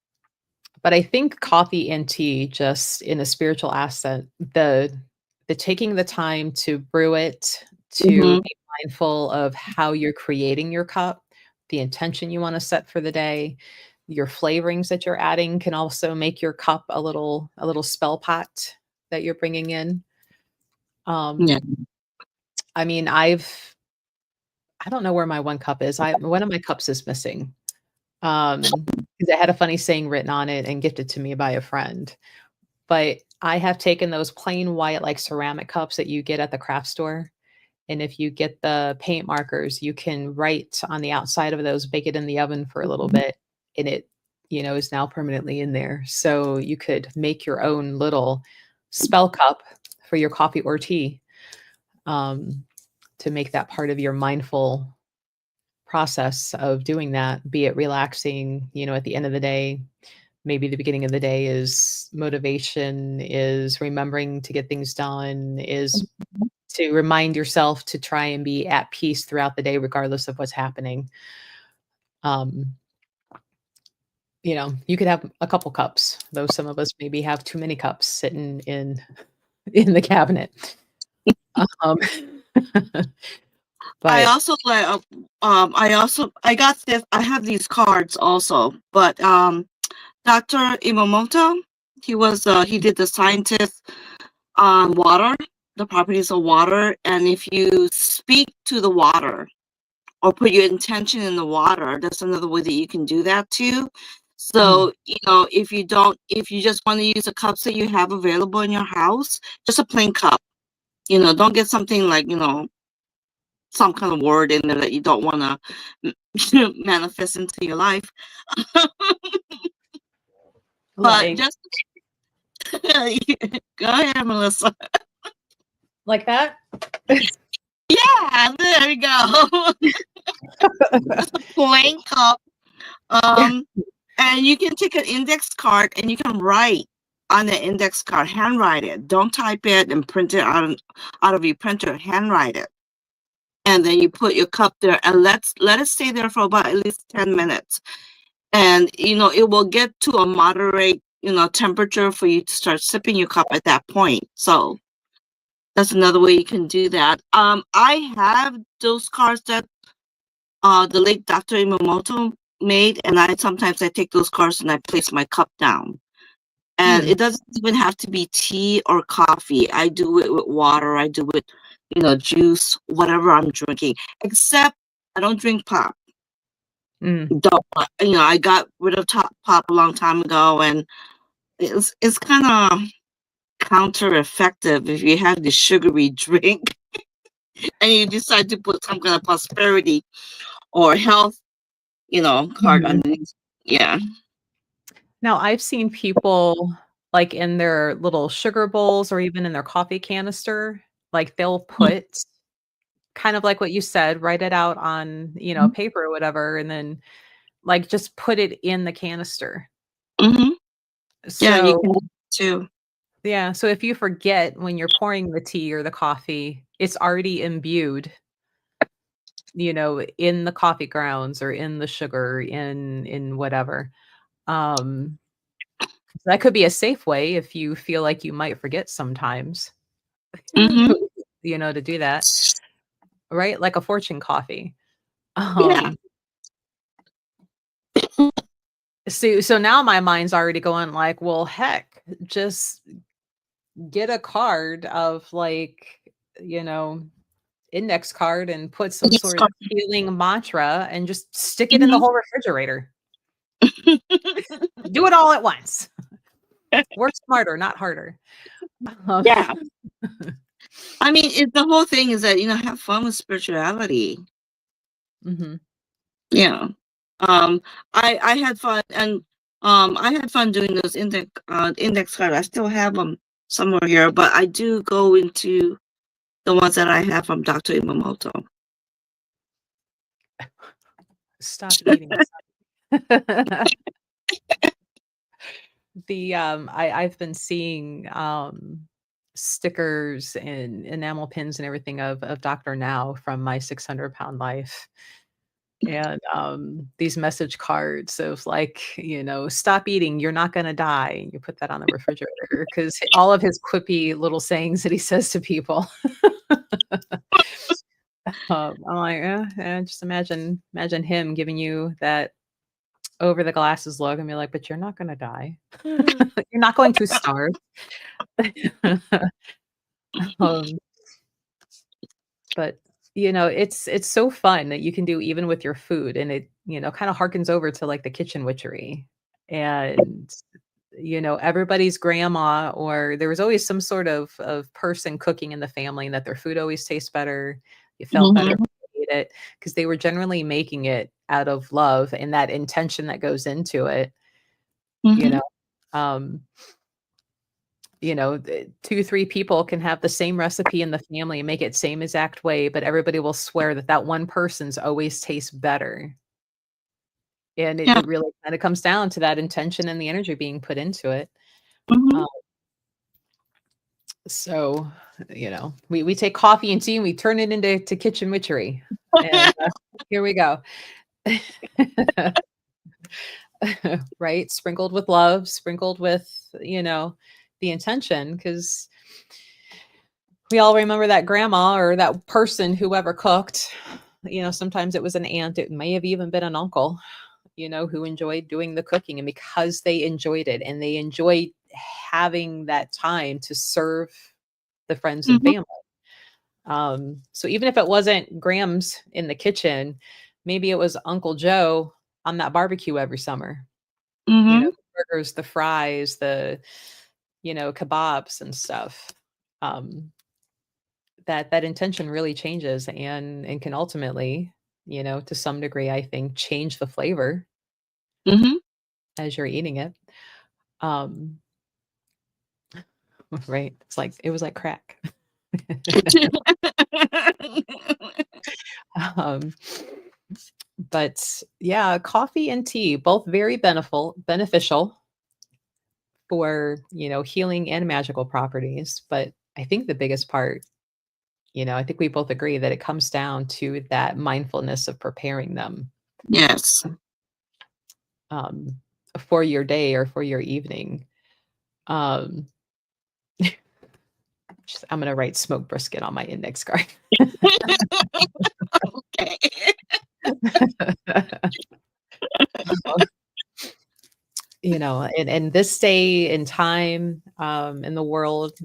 but I think coffee and tea, just in a spiritual asset, the taking the time to brew it, to Hmm. be mindful of how you're creating your cup, the intention you want to set for the day, your flavorings that you're adding can also make your cup a little spell pot that you're bringing in. Yeah. Um, I mean, I don't know where my one cup is. One of my cups is missing. 'Cause it had a funny saying written on it and gifted to me by a friend. But I have taken those plain white, like, ceramic cups that you get at the craft store, and if you get the paint markers, you can write on the outside of those, bake it in the oven for a little bit, and it, is now permanently in there. So you could make your own little spell cup for your coffee or tea, um, to make that part of your mindful process of doing that, be it relaxing, at the end of the day. Maybe the beginning of the day is motivation, is remembering to get things done, is to remind yourself to try and be at peace throughout the day, regardless of what's happening. Um, you could have a couple cups, though some of us maybe have too many cups sitting in in the cabinet. Um, I but also like I got this. I have these cards also, but Dr. Imamoto, he did the scientist on water, the properties of water, and if you speak to the water or put your intention in the water, that's another way that you can do that too. mhm, So, if you just want to use the cups that you have available in your house, just a plain cup, don't get something like, some kind of word in there that you don't want to manifest into your life. But like just go ahead, Melissa. like that? Yeah, there we go. Just a plain cup. Um, and you can take an index card and you can write on the index card, handwrite it. Don't type it and print it out of your printer. Handwrite it, and then you put your cup there and let it stay there for about at least 10 minutes. And it will get to a moderate temperature for you to start sipping your cup at that point. So that's another way you can do that. I have those cards that the late Dr. Imamoto made, and I sometimes take those cards and I place my cup down. And Hmm. it doesn't even have to be tea or coffee. I do it with water. I do it, juice, whatever I'm drinking. Except I don't drink pop. Mm. Don't, I got rid of top pop a long time ago, and it's kind of counter effective if you have the sugary drink and you decide to put some kind of prosperity or health, card Mhm. underneath. Yeah. Now, I've seen people, like, in their little sugar bowls or even in their coffee canister, like, they'll put kind of like what you said, write it out on, paper or whatever, and then, like, just put it in the canister. Mm-hmm. Yeah, you So can too. yeah, so if you forget when you're pouring the tea or the coffee, it's already imbued, in the coffee grounds or in the sugar, in whatever. Um, that could be a safe way if you feel like you might forget sometimes, Mm-hmm. to do that, right? Like a fortune coffee. Yeah. Um, so now my mind's already going like, well, heck, just get a card of like, you know, index card and put some Yes. sort of healing mantra and just stick it in the Mhm. whole refrigerator. Do it all at once. Work smarter, not harder. Um, Yeah. I mean, the whole thing is that, have fun with spirituality. mhm. Yeah. Um, I had fun, and I had fun doing those index card. I still have them somewhere here, but I do go into the ones that I have from Dr. Imamoto. Stop eating. I've been seeing stickers and enamel pins and everything of Dr. Now from My 600-Pound Life. And these message cards of like, stop eating, you're not gonna die. You put that on the refrigerator because all of his quippy little sayings that he says to people. I'm like, just imagine him giving you that over the glasses look and be like, but you're not gonna die. You're not going to starve. Um, but it's so fun that you can do even with your food, and it, kind of harkens over to like the kitchen witchery. And everybody's grandma, or there was always some sort of person cooking in the family, and that their food always tastes better. You felt better Mhm. when you ate it because they were generally making it out of love and that intention that goes into it, you Mhm. know. Um, 2, 3 people can have the same recipe in the family and make it same exact way, but everybody will swear that that one person's always tastes better. And it Yeah. it really kinda comes down to that intention and the energy being put into it. Mhm. Um, so, we take coffee and tea and we turn it into kitchen witchery, and, here we go. Right? Sprinkled with love, sprinkled with, the intention, because we all remember that grandma or that person, whoever cooked. Sometimes it was an aunt, it may have even been an uncle, who enjoyed doing the cooking. And because they enjoyed it and they enjoyed having that time to serve the friends and Mhm. family. So even if it wasn't Grams in the kitchen, maybe it was Uncle Joe on that barbecue every summer. Mhm. The burgers, the fries, the, kebabs and stuff. Um, that intention really changes and can ultimately, to some degree, I think, change the flavor Mhm. as you're eating it. Um, right? It was like crack. Um, but yeah, coffee and tea, both very beneficial for, healing and magical properties. But I think the biggest part, I think we both agree that it comes down to that mindfulness of preparing them Yes. um, for your day or for your evening. Um, I'm gonna write smoked brisket on my index card. Okay. you know, in this day and time, in the world,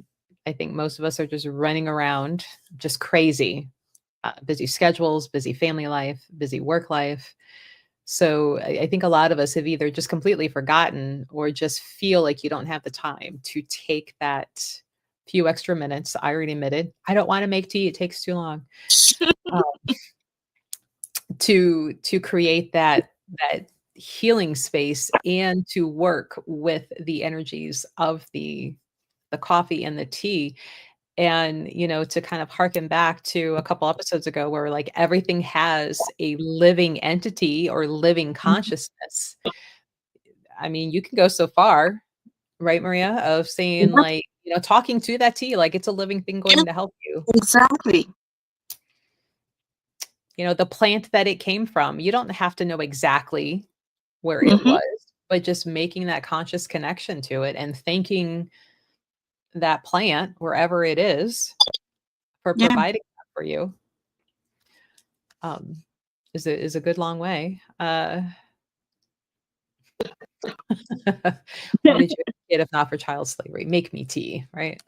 I think most of us are just running around, just crazy, busy schedules, busy family life, busy work life. So I think a lot of us have either just completely forgotten or just feel like you don't have the time to take that few extra minutes. I already admitted I don't want to make tea; it takes too long. Uh, to create that healing space and to work with the energies of the coffee and the tea. And, you know, to kind of harken back to a couple episodes ago where like everything has a living entity or living consciousness. I mean, you can go so far, right, Maria, of saying Yep, like, you know, talking to that tea like it's a living thing yep, going to help you. exactly. You know, the plant that it came from. You don't have to know exactly where it Hmm. was, but just making that conscious connection to it and thanking that plant wherever it is for Yeah, providing that for you, um, is a good long way. Why did you get if not for child slavery? Make me tea, right?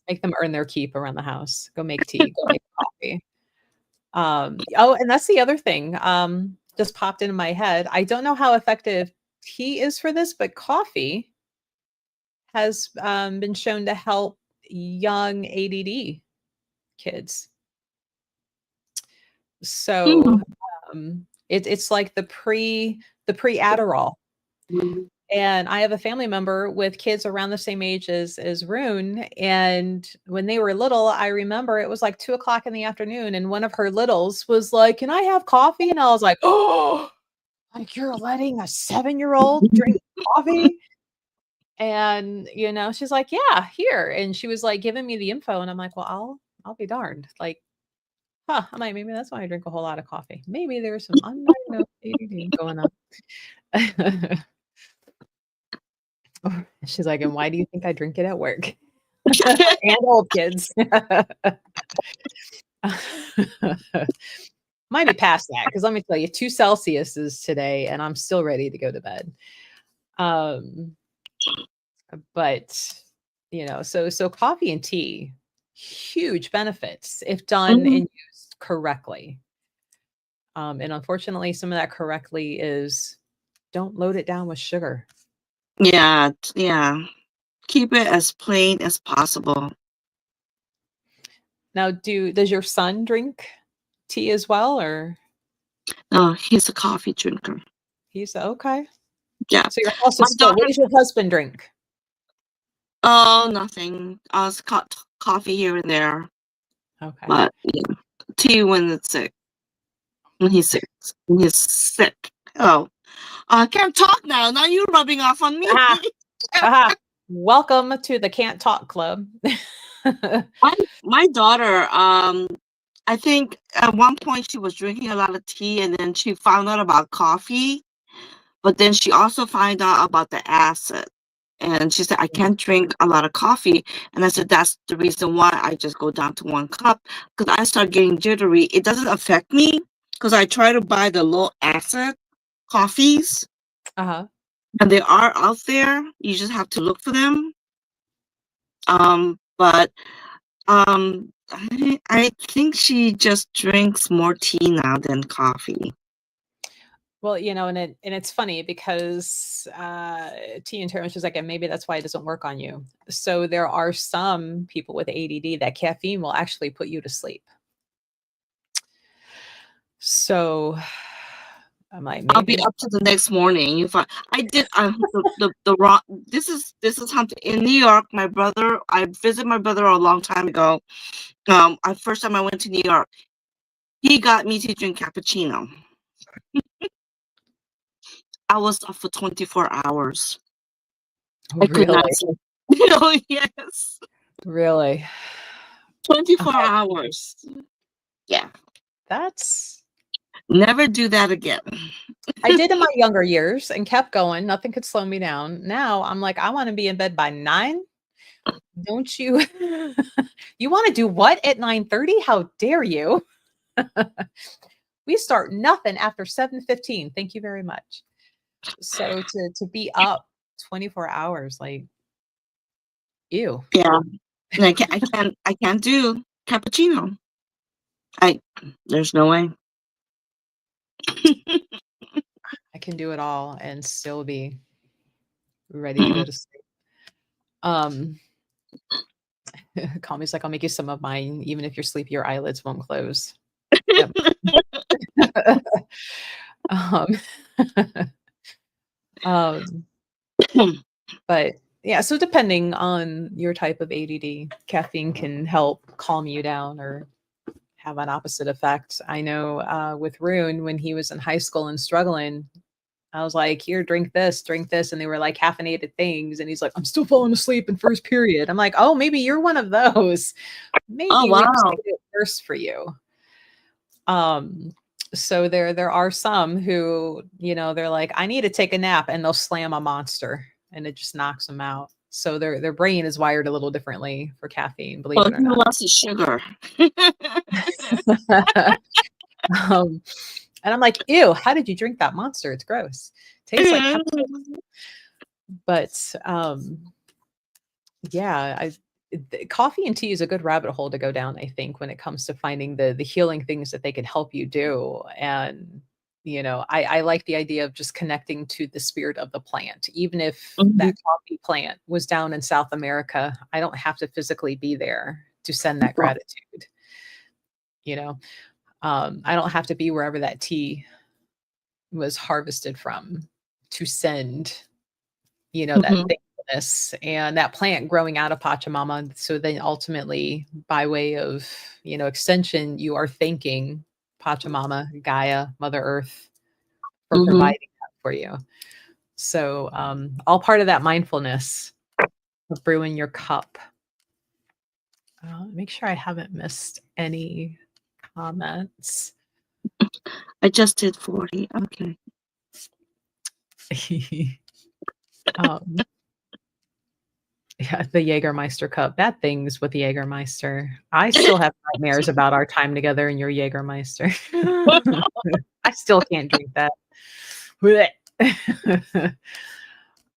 Make them earn their keep around the house. Go make tea, go make coffee. Oh, and that's the other thing, just popped into my head. I don't know how effective tea is for this, but coffee has, been shown to help young ADD kids. So, mhm. it's like the pre Adderall. And I have a family member with kids around the same age as Rune, and when they were little, I remember it was like 2 o'clock in the afternoon, and one of her littles was like, "Can I have coffee?" And I was like, "Oh, like, you're letting a seven-year-old drink coffee?" And, you know, she's like, "Yeah, here." And she was, like, giving me the info, and I'm like, "Well, I'll be darned." Like, huh, I'm like, "Maybe that's why I drink a whole lot of coffee. Maybe there's some undiagnosed ADD going on." She's like, "And why do you think I drink it at work?" And old kids. Might be past that because let me tell you, 2 Celsius is today, and I'm still ready to go to bed. Um, but, you know, so coffee and tea, huge benefits if done Mhm. and used correctly. And unfortunately, some of that correctly is don't load it down with sugar. Yeah, yeah. Keep it as plain as possible. Now, does your son drink tea as well, or No, he's a coffee drinker. he's okay? Yeah. So your house My is split. What daughter, does your husband drink? oh, nothing. Coffee here and there, Okay. but yeah, tea when it's sick. When he's sick. When he's sick. Oh, I can't talk now. Now you're rubbing off on me. Aha, aha. Welcome to the Can't Talk Club. My daughter, I think at one point she was drinking a lot of tea, and then she found out about coffee, but then she also found out about the acid. And she said, I can't drink a lot of coffee. And I said, that's the reason why I just go down to 1 cup because I start getting jittery. It doesn't affect me because I try to buy the low acid coffees, Uh-huh. and they are out there. You just have to look for them. But I think she just drinks more tea now than coffee. Well, you know, and it's funny because tea and terms is like, and maybe that's why it doesn't work on you. So there are some people with ADD that caffeine will actually put you to sleep. So I'm like, I'll be maybe. up to the next morning. If I did the wrong. This is something in New York. My brother. I visited my brother a long time ago. First time I went to New York, he got me to drink cappuccino. I was up for 24 hours. I could not Really, sleep. Oh yes, really. 24 Okay, hours. Yeah, that's never do that again. I did in my younger years and kept going. Nothing could slow me down. Now I'm like, I want to be in bed by 9. Don't you? You want to do what at 9:30? How dare you? We start nothing after 7:15. Thank you very much. So to be up 24 hours, like, ew. Yeah. And I can't do cappuccino. I There's no way. I can do it all and still be ready to go Mm-mm. to sleep. Um, Kami's like, I'll make you some of mine, even if you're sleepy, your eyelids won't close. Yep. um, um, but yeah, so depending on your type of ADD, caffeine can help calm you down or have an opposite effect. I know with Rune, when he was in high school and struggling, I was like, here, drink this, drink this. And they were like caffeinated things. And he's like, I'm still falling asleep in first period. I'm like, oh, maybe you're one of those. Oh, Maybe we just wow. made it worse for you. Um, so there are some who, they're like, I need to take a nap, and they'll slam a Monster and it just knocks them out. So their brain is wired a little differently for caffeine, believe Well, it or who not. wants the sugar? um, and I'm like, ew, how did you drink that Monster? It's gross. Tastes like chemicals. But yeah, coffee and tea is a good rabbit hole to go down, I think, when it comes to finding the healing things that they can help you do. And I like the idea of just connecting to the spirit of the plant. Even if Mhm. that coffee plant was down in South America, I don't have to physically be there to send that gratitude. you know I don't have to be wherever that tea was harvested from to send that Mhm. thankfulness and that plant growing out of Pachamama. So then ultimately, by way of, extension, you are thanking Pachamama, Gaia, Mother Earth for Mhm. providing that for you. So all part of that mindfulness of brewing your cup. Make sure I haven't missed any comments. I just did 40. Okay. um, Yeah, the Jägermeister cup. Bad things with the Jägermeister. I still have nightmares about our time together in your Jägermeister. I still can't drink that. Blech.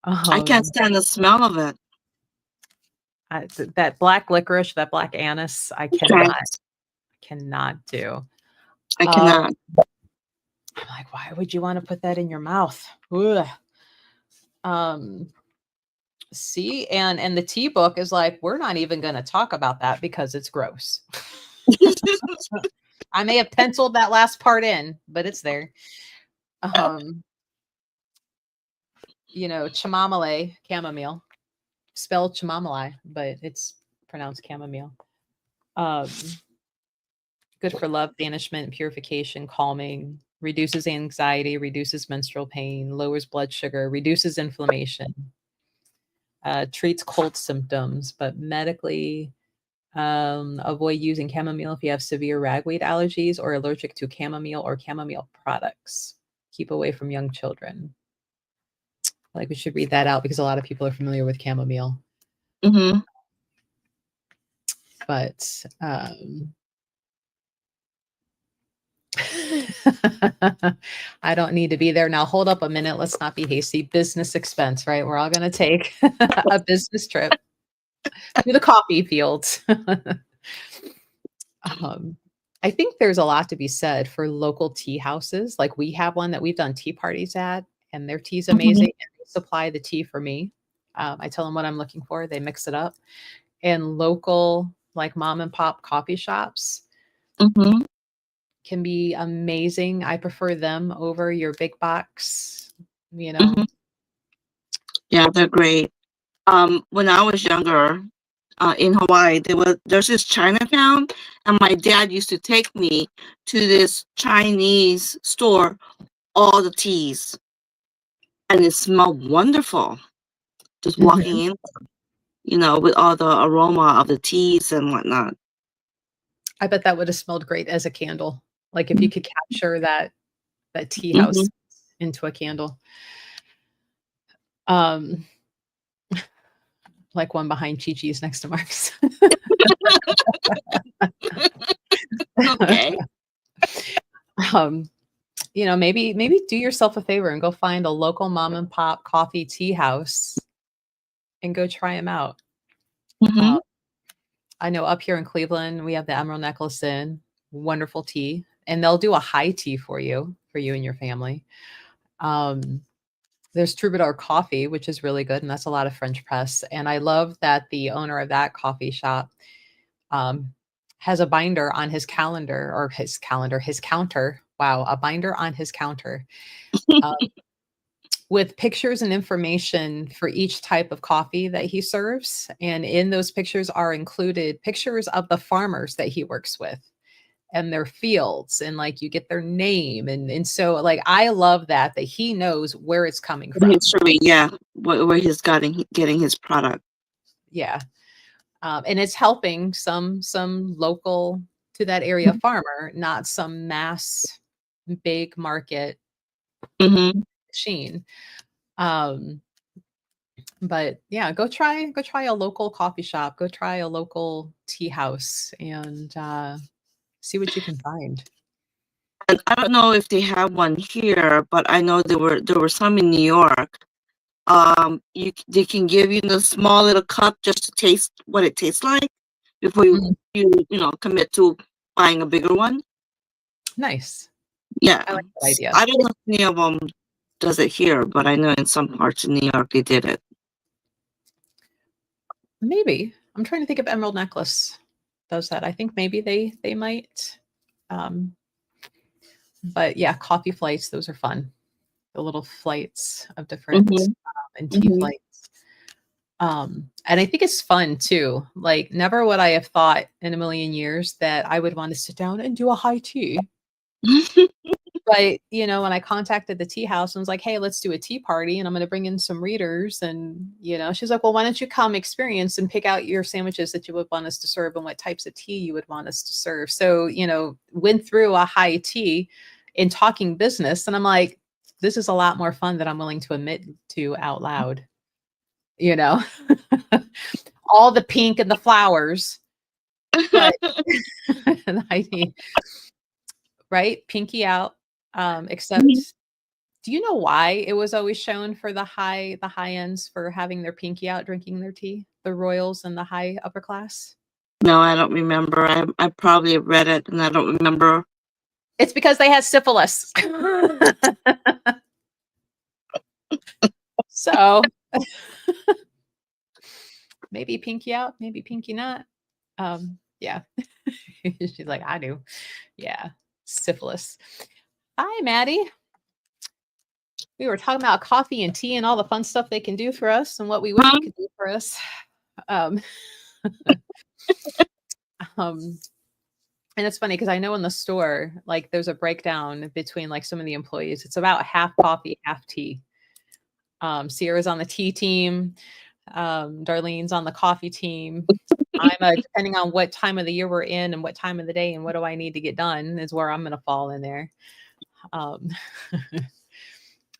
I can't Um, stand the smell of it. that black licorice, that black anise, I Can't. cannot do. I Um, cannot. I'm like, why would you want to put that in your mouth? Ugh. Um, See, and the tea book is like, we're not even going to talk about that because it's gross. I may have penciled that last part in, but it's there. Um, chamomile, chamomile, spelled chamomile, but it's pronounced chamomile. Um, Good for love, banishment, purification, calming, reduces anxiety, reduces menstrual pain, lowers blood sugar, reduces inflammation, treats cold symptoms, but medically, avoid using chamomile if you have severe ragweed allergies or allergic to chamomile or chamomile products. Keep away from young children. Like, we should read that out because a lot of people are familiar with chamomile. Mhm. But I don't need to be there. Now, hold up a minute. Let's not be hasty. Business expense, right? We're all going to take a business trip to the coffee fields. um, I think there's a lot to be said for local tea houses. Like, we have one that we've done tea parties at, and their tea's Mhm. amazing. And they supply the tea for me. I tell them what I'm looking for. They mix it up. And local, like mom and pop coffee shops, Mhm. can be amazing. I prefer them over your big box, you know. Mhm. Yeah, they're great. When I was younger, in Hawaii, there's this Chinatown, and my dad used to take me to this Chinese store, all the teas, and it smelled wonderful. Just Mhm. walking in, with all the aroma of the teas and whatnot. I bet that would have smelled great as a candle. Like, if you could capture that tea house Mhm. into a candle. Um, like one behind Chi-Chi's next to Mark's. Okay. um, maybe do yourself a favor and go find a local mom and pop coffee tea house and go try them out. Mhm. I know up here in Cleveland, we have the Emerald Necklace Inn, wonderful tea, and they'll do a high tea for you and your family. Um, there's Troubadour Coffee, which is really good, and that's a lot of French press. And I love that the owner of that coffee shop um, has a binder on his his counter. Wow, a binder on his counter uh, with pictures and information for each type of coffee that he serves. And in those pictures are included pictures of the farmers that he works with and their fields, and like you get their name. And so like I love that he knows where it's coming from. History, yeah, where he's getting his product. Yeah. And it's helping some local to that area farmer, not some mass big market Mhm. machine. Um, but yeah, go try a local coffee shop, go try a local tea house, and see what you can find. And I don't know if they have one here, but I know there were some in New York. They can give you the small little cup just to taste what it tastes like before Mhm. commit to buying a bigger one. Nice. Yeah. I like that idea. I don't know if any of them does it here, but I know in some parts of New York they did it. Maybe. I'm trying to think if Emerald Necklace does that. I think maybe they might. Um, but yeah, coffee flights, those are fun. The little flights of different Mhm. and tea Mhm. flights. And I think it's fun too. Like never would I have thought in a million years that I would want to sit down and do a high tea. But, when I contacted the tea house and was like, "Hey, let's do a tea party, and I'm gonna bring in some readers," and, she's like, "Well, why don't you come experience and pick out your sandwiches that you would want us to serve and what types of tea you would want us to serve." So, went through a high tea in talking business, and I'm like, "This is a lot more fun than I'm willing to admit to out loud." You know? All the pink and the flowers, but I mean, right? Pinky out, except do you know why it was always shown for the high ends for having their pinky out drinking their tea? The royals and the high upper class? No, I don't remember. I probably read it and I don't remember. It's because they had syphilis. So, maybe pinky out, maybe pinky not. Yeah. She's like, "I do." Yeah, syphilis. Hi, Maddie. We were talking about coffee and tea and all the fun stuff they can do for us and what we wish Huh? it could do for us. Um, um, and it's funny because I know in the store, like there's a breakdown between like some of the employees. It's about half coffee, half tea. Sierra's on the tea team. Darlene's on the coffee team. Depending on what time of the year we're in and what time of the day and what do I need to get done is where I'm going to fall in there. Um,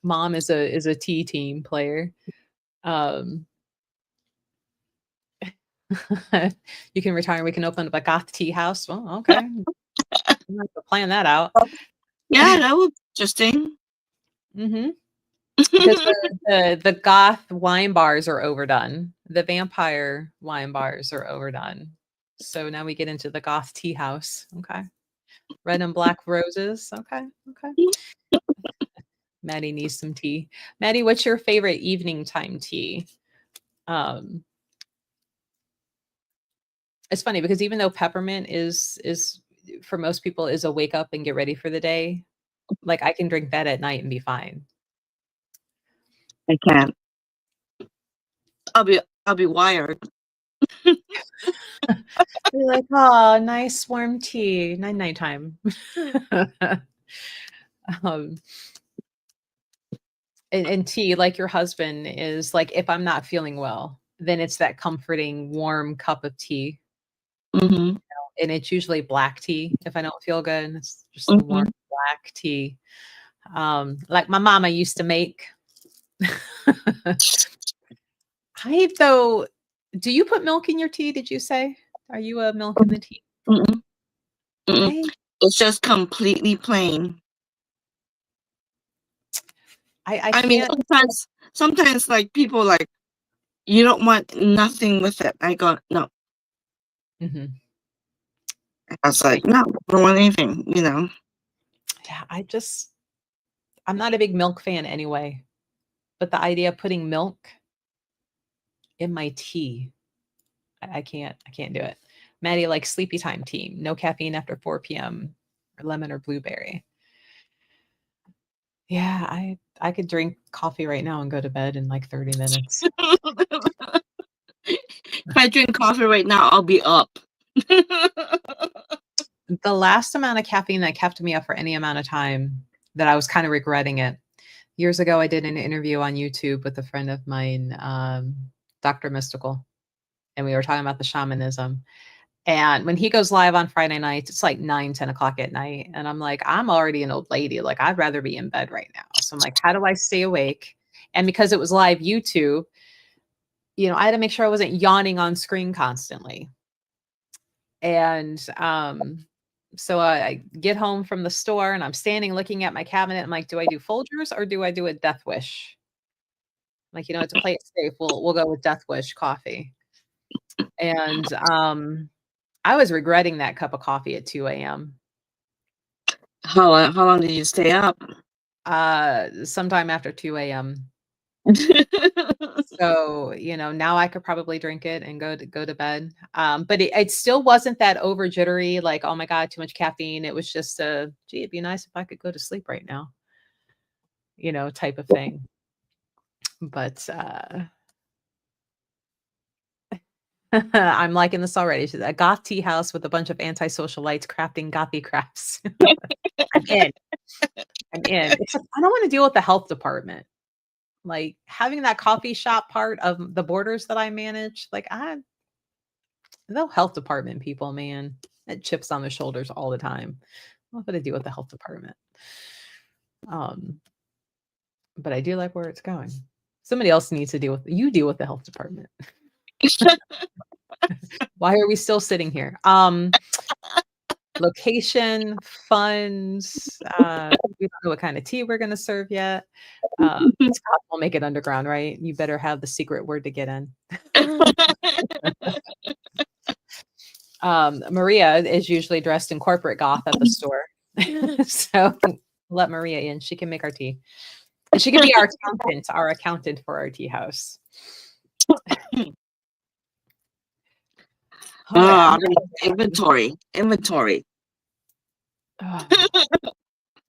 Mom is a tea team player. Um, you can retire. We can open up a goth tea house. Well, okay. I'm gonna have to plan that out. Yeah, that was interesting. hmm Because the goth wine bars are overdone. The vampire wine bars are overdone. So now we get into the goth tea house. Okay. Red and black roses. Okay. Okay. Maddie needs some tea. Maddie, what's your favorite evening time tea? Um, it's funny because even though peppermint is for most people is a wake up and get ready for the day, like I can drink that at night and be fine. I can't. I'll be wired. You're like, "Oh, nice warm tea, nighttime." Um, and tea, like your husband, is like, if I'm not feeling well, then it's that comforting, warm cup of tea, Mhm. and it's usually black tea if I don't feel good. It's just the warm Mhm. black tea, like my mama used to make. I though do you put milk in your tea, did you say? Are you a milk in the tea? Mm-mm. Mm-mm. I It's just completely plain. I mean, can't. sometimes like people like, you don't want nothing with it. I go, no. Mhm. I was like, no, I don't want anything, you know. Yeah, I'm not a big milk fan anyway, but the idea of putting milk in my tea, I can't do it. Maddie likes sleepy time tea, no caffeine after 4 p.m. or lemon or blueberry. Yeah, I could drink coffee right now and go to bed in like 30 minutes. If I drink coffee right now, I'll be up. The last amount of caffeine that kept me up for any amount of time that I was kind of regretting it. Years ago, I did an interview on YouTube with a friend of mine, Dr. Mystical, and we were talking about the shamanism. And when he goes live on Friday nights, it's like 9, 10 o'clock at night. And I'm like, I'm already an old lady. Like, I'd rather be in bed right now. So I'm like, how do I stay awake? And because it was live YouTube, I had to make sure I wasn't yawning on screen constantly. And so I get home from the store and I'm standing looking at my cabinet. I'm like, do I do Folgers or do I do a Death Wish? Like, to play it safe, we'll go with Death Wish coffee. And I was regretting that cup of coffee at 2 a.m. How long did you stay up? Sometime after 2 a.m. So, now I could probably drink it and go to bed. But it still wasn't that over jittery, like, oh my God, too much caffeine. It was just gee, it'd be nice if I could go to sleep right now, type of thing. But I'm liking this already. She's a goth tea house with a bunch of antisocial lights crafting gothy crafts. I'm in. I'm in. It's I don't want to deal with the health department. Like having that coffee shop part of the borders that I manage, like the health department people, man, it chips on their shoulders all the time. I'm not going to deal with the health department. But I do like where it's going. Somebody else needs to deal with the health department. Why are we still sitting here? Location, funds. We don't know what kind of tea we're going to serve yet. Scott will make it underground, right? You better have the secret word to get in. Maria is usually dressed in corporate goth at the store. So let Maria in. She can make our tea. And she can be our accountant for our tea house. Inventory.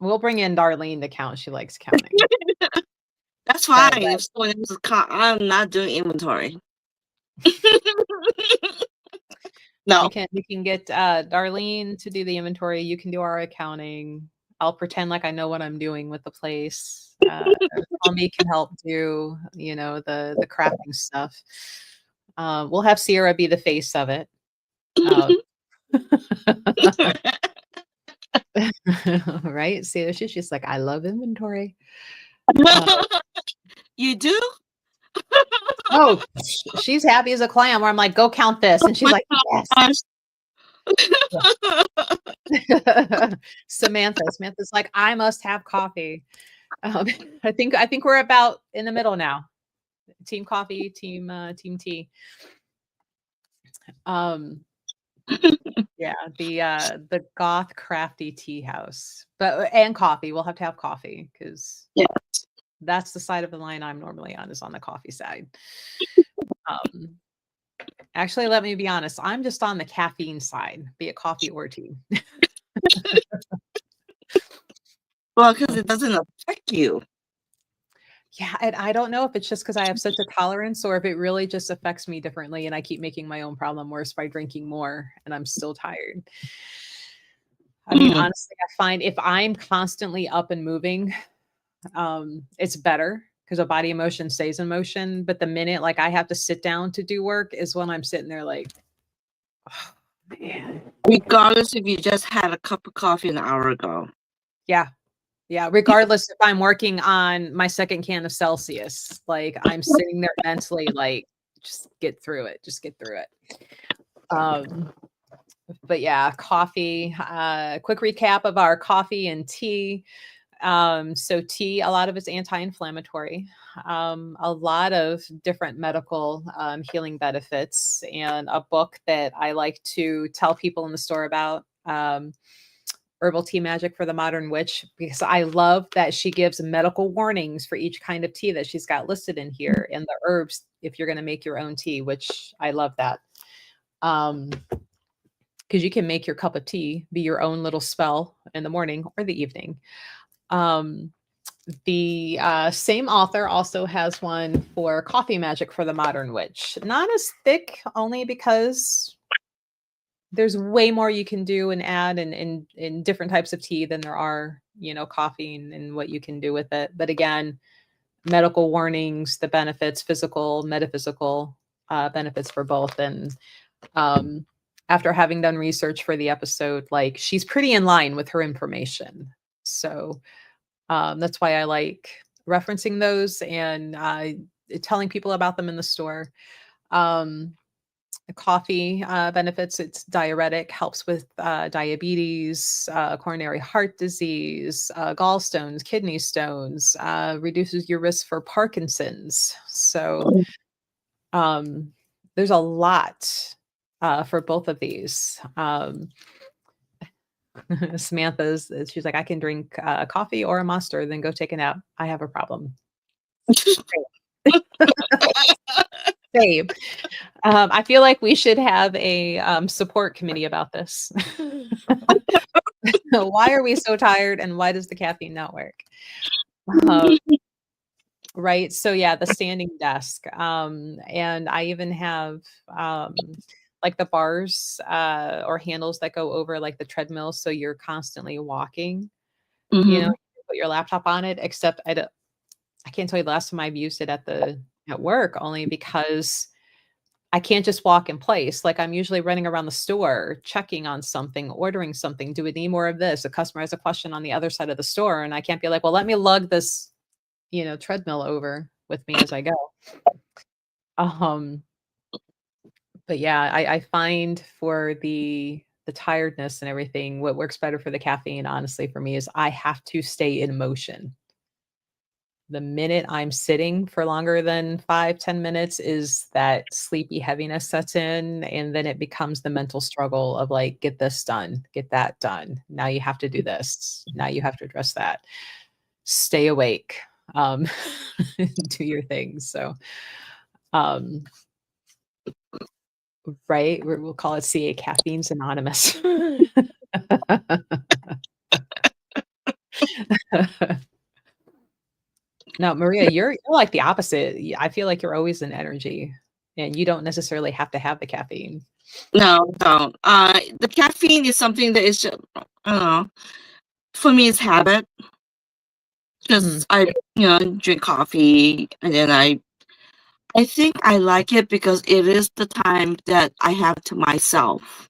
We'll bring in Darlene to count. She likes counting. That's fine. If someone else is I'm not doing inventory. No. We can get Darlene to do the inventory. You can do our accounting. I'll pretend like I know what I'm doing with the place. Tommy can help do, the crafting stuff. We'll have Sierra be the face of it. Right? See, she's like, I love inventory. You do? Oh, she's happy as a clam. Where I'm like, go count this, and she's like, yes. Samantha's like, I must have coffee. I think we're about in the middle now. Team coffee, team tea. Yeah, the goth crafty tea house, and coffee. We'll have to have coffee because that's the side of the line I'm normally on, is on the coffee side. Actually, let me be honest. I'm just on the caffeine side, be it coffee or tea. Well, because it doesn't affect you. Yeah, and I don't know if it's just because I have such a tolerance or if it really just affects me differently and I keep making my own problem worse by drinking more and I'm still tired. I mean, honestly, I find if I'm constantly up and moving, it's better because a body emotion stays in motion. But the minute like I have to sit down to do work is when I'm sitting there like, oh, man. Regardless if you just had a cup of coffee an hour ago. Yeah. Yeah, regardless if I'm working on my second can of Celsius, like I'm sitting there mentally like, just get through it. Just get through it. But yeah, coffee. Quick recap of our coffee and tea. So tea, a lot of it's anti-inflammatory. A lot of different medical healing benefits, and a book that I like to tell people in the store about. Herbal Tea Magic for the Modern Witch, because I love that she gives medical warnings for each kind of tea that she's got listed in here, and the herbs if you're going to make your own tea, which I love that. Because you can make your cup of tea be your own little spell in the morning or the evening. The same author also has one for Coffee Magic for the Modern Witch. Not as thick, only because there's way more you can do and add in different types of tea than there are, coffee and what you can do with it. But again, medical warnings, the benefits, physical, metaphysical benefits for both. And after having done research for the episode, like she's pretty in line with her information. So that's why I like referencing those and telling people about them in the store. The coffee benefits, it's diuretic, helps with diabetes, coronary heart disease, gallstones, kidney stones, reduces your risk for Parkinson's. So there's a lot for both of these. Samantha's, she's like, I can drink coffee or a Monster, then go take a nap. I have a problem. Same. I feel like we should have a support committee about this. Why are we so tired, and why does the caffeine not work? Right. So yeah, the standing desk. And I even have like the bars or handles that go over like the treadmill, so you're constantly walking. Mm-hmm. You put your laptop on it, except I can't tell you the last time I've used it at work, only because I can't just walk in place. Like I'm usually running around the store, checking on something, ordering something. Do we need more of this? A customer has a question on the other side of the store, and I can't be like, well, let me lug this, treadmill over with me as I go. But yeah, I find for the tiredness and everything, what works better for the caffeine, honestly, for me is I have to stay in motion. The minute I'm sitting for longer than 5-10 minutes is that sleepy heaviness sets in, and then it becomes the mental struggle of like, get this done, get that done. Now you have to do this. Now you have to address that. Stay awake. Do your things. So, right, we'll call it CA Caffeine's Anonymous. No, Maria, you're like the opposite. I feel like you're always in energy, and you don't necessarily have to have the caffeine. No, don't. The caffeine is something that is just, I don't know. For me, it's habit. Because I, drink coffee, and then I think I like it because it is the time that I have to myself,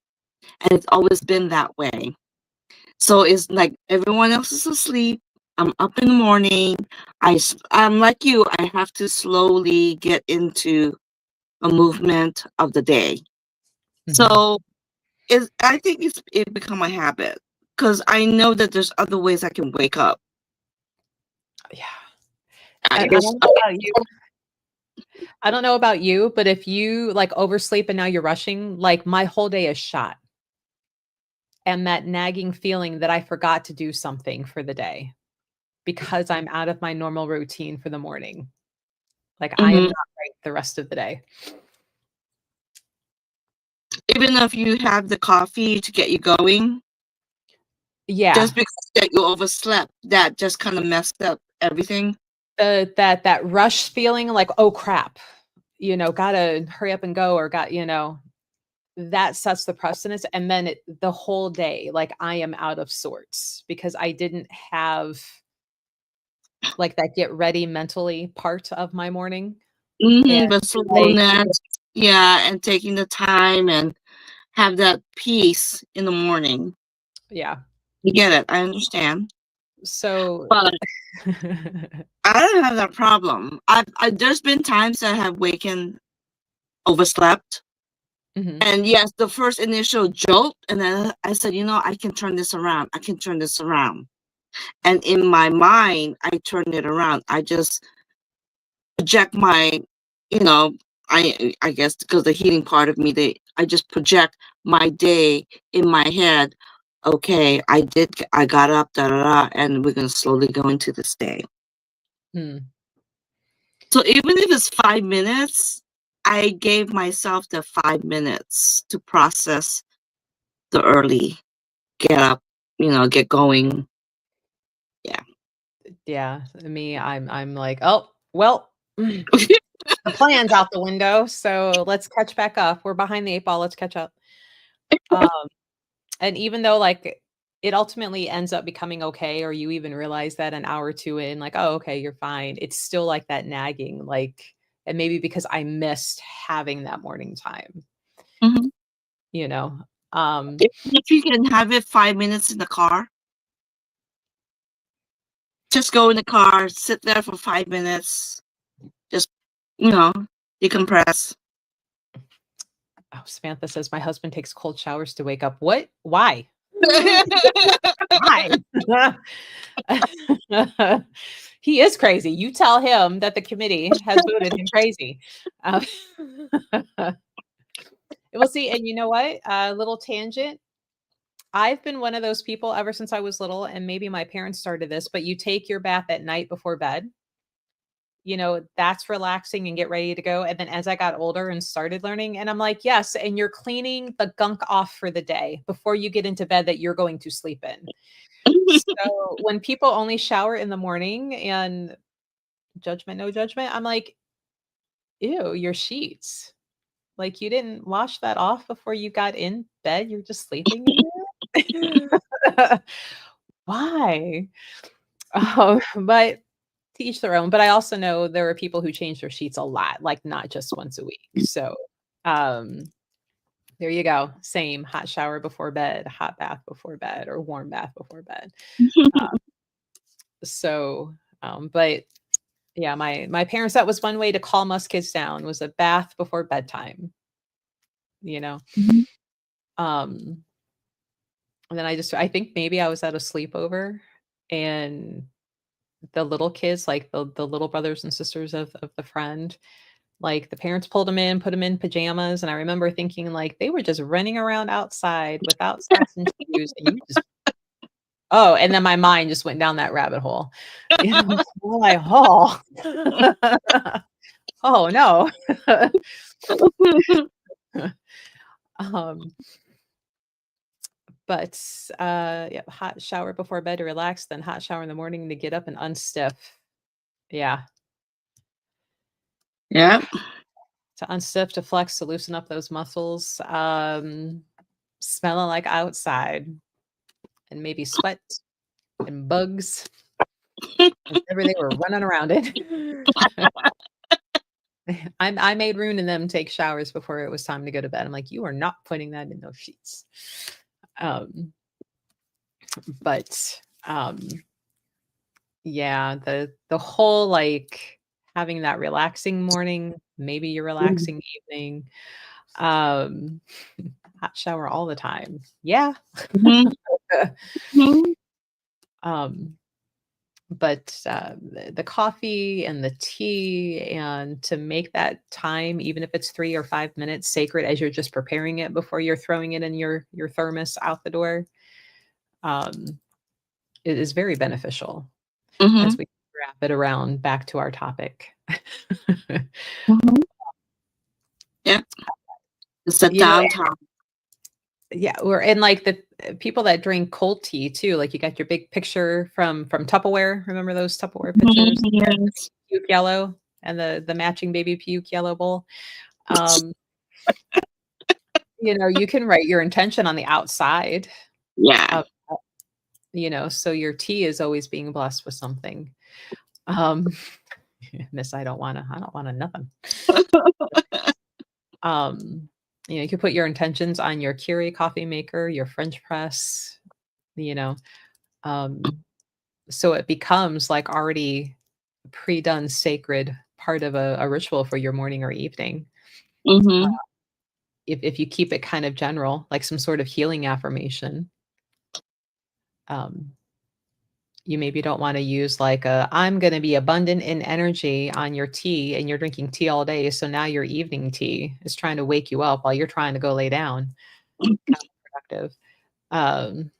and it's always been that way. So it's like everyone else is asleep. I'm up in the morning. I'm like you. I have to slowly get into a movement of the day. So I think it become a habit because I know that there's other ways I can wake up. Yeah. I don't know about you. I don't know about you, but if you like oversleep and now you're rushing, like my whole day is shot. And that nagging feeling that I forgot to do something for the day because I'm out of my normal routine for the morning. Like I am not right the rest of the day. Even if you have the coffee to get you going. Yeah. Just because that you overslept, that just kind of messed up everything. That rush feeling like, oh crap, gotta hurry up and go, or that sets the precedence. And then the whole day, like I am out of sorts because I didn't have like that get ready mentally part of my morning. The slowness, and taking the time and have that peace in the morning. Yeah. You get it. I understand. So but I don't have that problem. There's been times I have overslept. And yes, the first initial jolt, and then I said, I can turn this around. I can turn this around. And in my mind, I turn it around. I just project my, you know, I guess because the healing part of me, I just project my day in my head. Okay, I got up, da da da, and we're gonna slowly go into this day. Hmm. So even if it's 5 minutes, I gave myself the 5 minutes to process the early get up, get going. Yeah. Yeah, me, I'm like, oh, well, the plan's out the window, so let's catch back up. We're behind the 8 ball, let's catch up. Um, and even though, like, it ultimately ends up becoming okay, or you even realize that an hour or 2 in, like, "Oh, okay, you're fine." It's still like that nagging, like, and maybe because I missed having that morning time, Mhm. you know? Um, If you can have it 5 minutes in the car, just go in the car, sit there for 5 minutes, just, you know, decompress. oh, Samantha says, "My husband takes cold showers to wake up." What? Why? Why? He is crazy. You tell him that the committee has voted him crazy. Uh, we'll see, and you know what? Little tangent. I've been one of those people ever since I was little, and maybe my parents started this, but you take your bath at night before bed. That's relaxing and get ready to go. And then as I got older and started learning, and I'm like, yes, and you're cleaning the gunk off for the day before you get into bed that you're going to sleep in. So when people only shower in the morning and judgment, no judgment, I'm like, ew, your sheets. Like you didn't wash that off before you got in bed. You're just sleeping in there. Why? But to each their own. But I also know there are people who change their sheets a lot, like not just once a week. So um there you go. Same hot shower before bed, hot bath before bed, or warm bath before bed. Uh, but yeah, my parents, that was one way to calm us kids down, was a bath before bedtime, you know? Mhm. Um, and then I think maybe I was at a sleepover, and the little kids, like the little brothers and sisters of the friend, like the parents pulled them in, put them in pajamas, and I remember thinking like they were just running around outside without socks and shoes, and you just oh, and then my mind just went down that rabbit hole. I'm like, oh, oh no. um, but yeah, hot shower before bed to relax, then hot shower in the morning to get up and unstiff. Yeah, Yeah. to unstiff, to flex, to loosen up those muscles. Smelling like outside, and maybe sweat and bugs, whenever they were running around it. I made Rune and them take showers before it was time to go to bed. I'm like, "You are not putting that in those sheets." Um, but, yeah, the whole, like, having that relaxing morning, maybe your Mhm. relaxing evening, um, hot shower all the time. Yeah. Mhm. Mhm. Um but the coffee and the tea, and to make that time, even if it's 3 or 5 minutes, sacred as you're just preparing it before you're throwing it in your thermos out the door, um, it is very beneficial as Mhm. we wrap it around back to our topic. Mhm. Yeah. It's a you know downtime. yeah, we're in like the people that drink cold tea too, like you got your big picture from Tupperware. Remember those Tupperware Mhm. pictures, Yes. puke yellow, and the matching baby puke yellow bowl. um you can write your intention on the outside Yeah. of so your tea is always being blessed with something. Um, Miss, I don't wanna nothing. Um, you could put your intentions on your Keurig coffee maker, your French press, you know, um, so it becomes like already pre-done sacred part of a ritual for your morning or evening. Mhm. If you keep it kind of general, like some sort of healing affirmation, um, You maybe don't want to use like I'm going to be abundant in energy on your tea and you're drinking tea all day. So now your evening tea is trying to wake you up while you're trying to go lay down. Counterproductive. Um,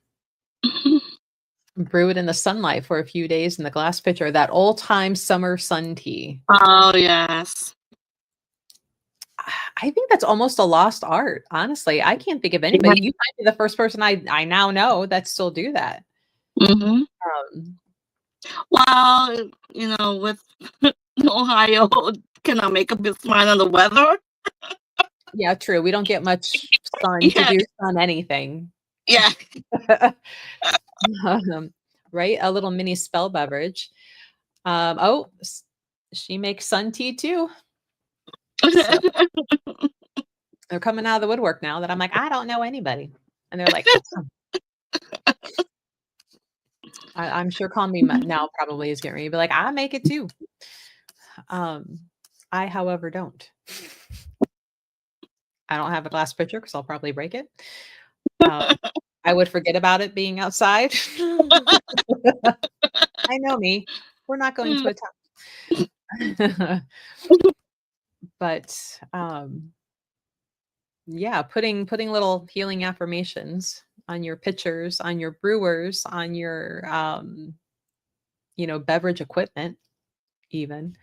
brew it in the sunlight for a few days in the glass pitcher. That old time summer sun tea. Oh, yes. I think that's almost a lost art. Honestly, I can't think of anybody. You might be the first person I now know that still do that. Mm-hmm. Um, Well, with Ohio, cannot make up its mind on the weather. yeah, true. We don't get much sun to Yeah. do sun anything. Yeah. Right? A little mini spell beverage. She makes sun tea too. So they're coming out of the woodwork now that I'm like, I don't know anybody. And they're like, I'm sure Call Me Now probably is getting ready to be like, I make it too. I, however, don't. I don't have a glass pitcher because I'll probably break it. I would forget about it being outside. I know me. We're not going to attempt. But yeah, putting little healing affirmations on your pitchers, on your brewers, on your beverage equipment, even.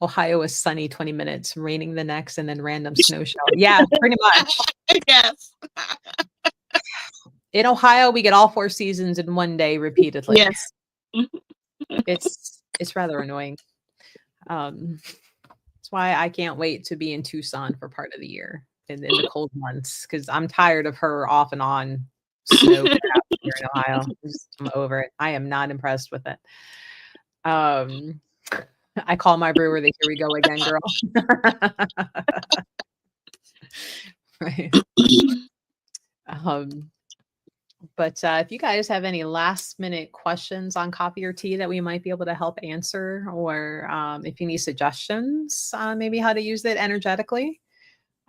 Ohio is sunny 20 minutes, raining the next, and then random snow shower. Yeah, pretty much. Yes. In Ohio, we get all 4 seasons in one day repeatedly. Yes. It's rather annoying. That's why I can't wait to be in Tucson for part of the year in the cold months, because I'm tired of her off and on snow crap here in Ohio. I'm over it. I am not impressed with it. I call my brewer the "Here we go again, girl." Right. But if you guys have any last minute questions on coffee or tea that we might be able to help answer, or if you need suggestions on maybe how to use it energetically,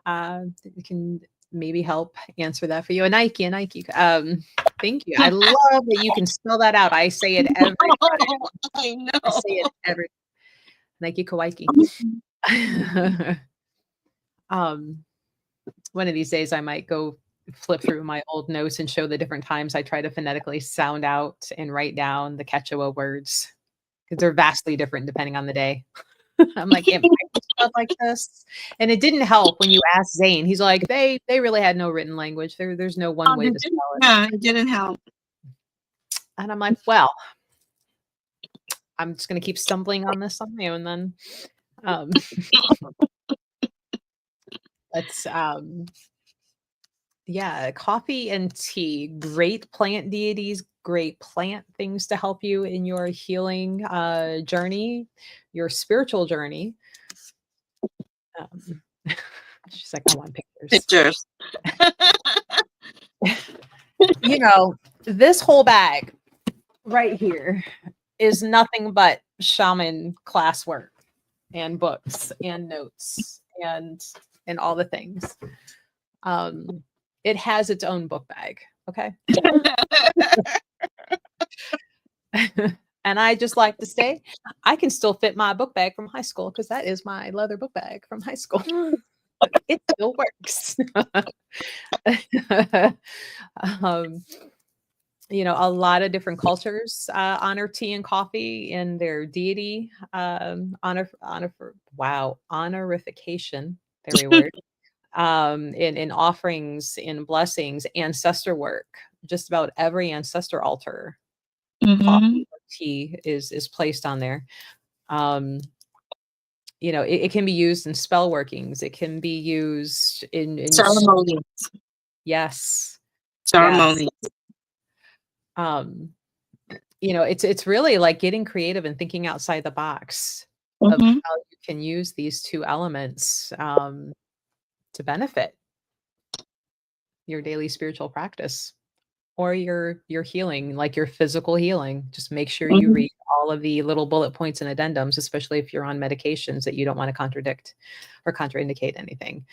we can maybe help answer that for you. A Nike. Thank you. I love that you can spell that out. I say it every time. I know. I say it every Nike Kawaii. One of these days I might go flip through my old notes and show the different times I try to phonetically sound out and write down the Quechua words, because they're vastly different depending on the day. I'm like, it might be spelled like this. And it didn't help when you asked Zane. He's like, they really had no written language. There's no one way to spell it. Yeah, it didn't help. And I'm like, well, I'm just going to keep stumbling on this on my own then. Let's yeah, coffee and tea, great plant deities, great plant things to help you in your healing journey, your spiritual journey. She's like, I want pictures. This whole bag right here is nothing but shaman classwork and books and notes and all the things. It has its own book bag. Okay. And I just like to say, I can still fit my book bag from high school because that is my leather book bag from high school. It still works. A lot of different cultures honor tea and coffee in their deity honorification. Very weird. In offerings, in blessings, ancestor work. Just about every ancestor altar, coffee or tea is placed on there. It can be used in spell workings. It can be used in ceremonies. Yes. Ceremonies. Yes. It's really like getting creative and thinking outside the box of how you can use these two elements to benefit your daily spiritual practice or your healing, like your physical healing. Just make sure you read all of the little bullet points and addendums, especially if you're on medications that you don't want to contradict or contraindicate anything.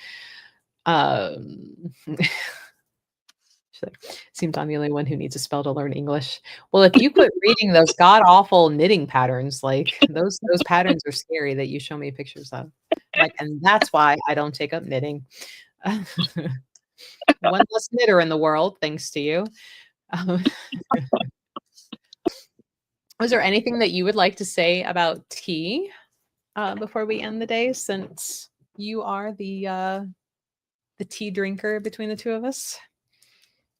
She's like, seems I'm the only one who needs a spell to learn English. Well, if you quit reading those god awful knitting patterns, like those patterns are scary that you show me pictures of. Like, and that's why I don't take up knitting. One less knitter in the world, thanks to you. Was there anything that you would like to say about tea before we end the day, since you are the tea drinker between the two of us?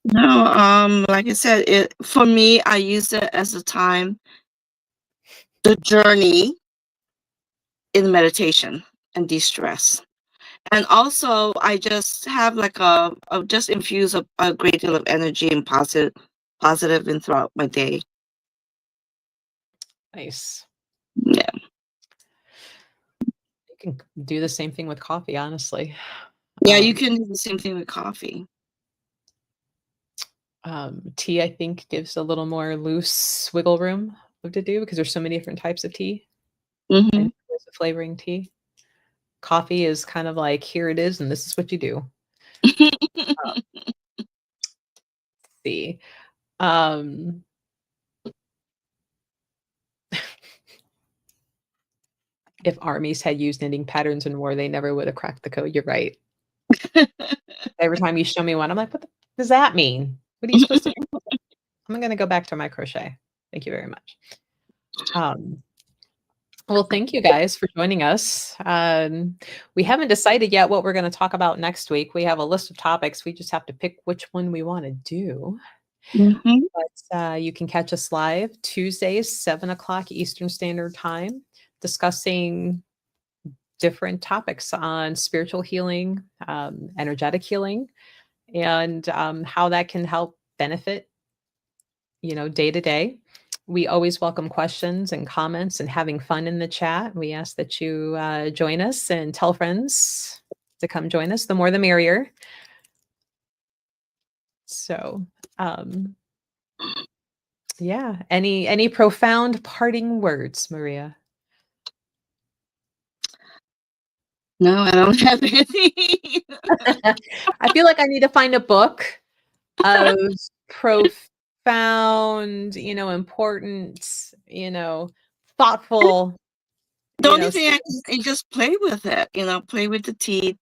No, like I said, for me, I use it as a time, the journey in meditation and de-stress. And also, I just have like just infuse a great deal of energy and positive in throughout my day. Nice. Yeah. You can do the same thing with coffee, honestly. Yeah, you can do the same thing with coffee. Tea, I think, gives a little more loose wiggle room to do because there's so many different types of tea Mm-hmm. and there's a flavoring tea. Coffee is kind of like, here it is, and this is what you do. See. If armies had used knitting patterns in war, they never would have cracked the code. You're right. Every time you show me one, I'm like, what does that mean? What are you supposed to do? I'm going to go back to my crochet. Thank you very much. Well, thank you guys for joining us. We haven't decided yet what we're going to talk about next week. We have a list of topics. We just have to pick which one we want to do. Mm-hmm. But you can catch us live Tuesdays, 7 o'clock Eastern Standard Time, discussing different topics on spiritual healing, energetic healing, and how that can help benefit, day to day. We always welcome questions and comments and having fun in the chat. We ask that you join us and tell friends to come join us. The more the merrier. So, yeah. Any profound parting words, Maria? No, I don't have any. I feel like I need to find a book of profound, important, thoughtful. The only thing I just play with it, play with the tea,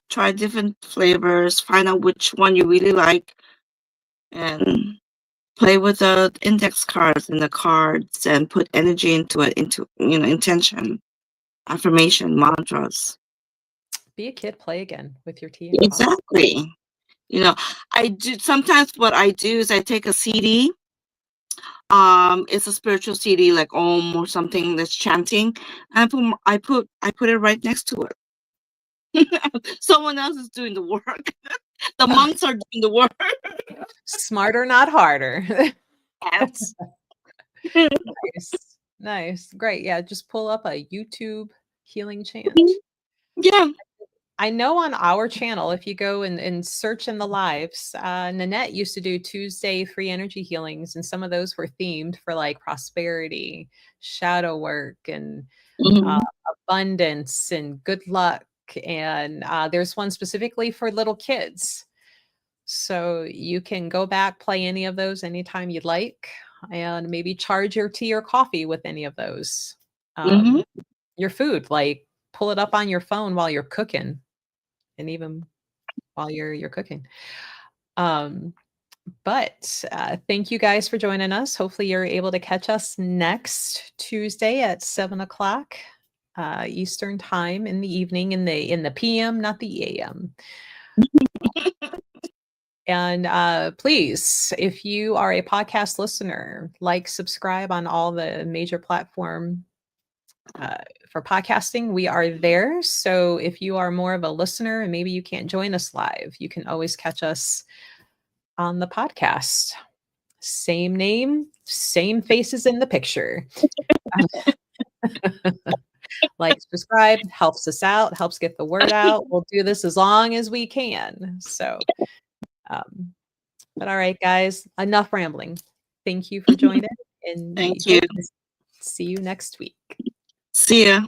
try different flavors, find out which one you really like, and play with the index cards and the cards and put energy into it, intention, affirmation, mantras. Be a kid, play again with your tea and coffee. Exactly. I do sometimes what I do is I take a CD. It's a spiritual CD like Om or something that's chanting, and I put it right next to it. Someone else is doing the work. The monks are doing the work. Smarter, not harder. Yes. Nice. Great. Yeah, just pull up a YouTube healing chant. Yeah. I know on our channel, if you go and search in the lives, Nanette used to do Tuesday free energy healings, and some of those were themed for like prosperity, shadow work, and abundance and good luck. And there's one specifically for little kids. So you can go back, play any of those anytime you'd like, and maybe charge your tea or coffee with any of those. Your food, like pull it up on your phone while you're cooking, and even while you're cooking. But thank you guys for joining us. Hopefully you're able to catch us next Tuesday at 7 o'clock Eastern time in the evening, in the PM, not the AM. And please, if you are a podcast listener, subscribe on all the major platform for podcasting. We are there. So if you are more of a listener and maybe you can't join us live, you can always catch us on the podcast. Same name, same faces in the picture. Subscribe, helps us out, helps get the word out. We'll do this as long as we can. So, but all right, guys, enough rambling. Thank you for joining, and thank you. See you next week. See ya.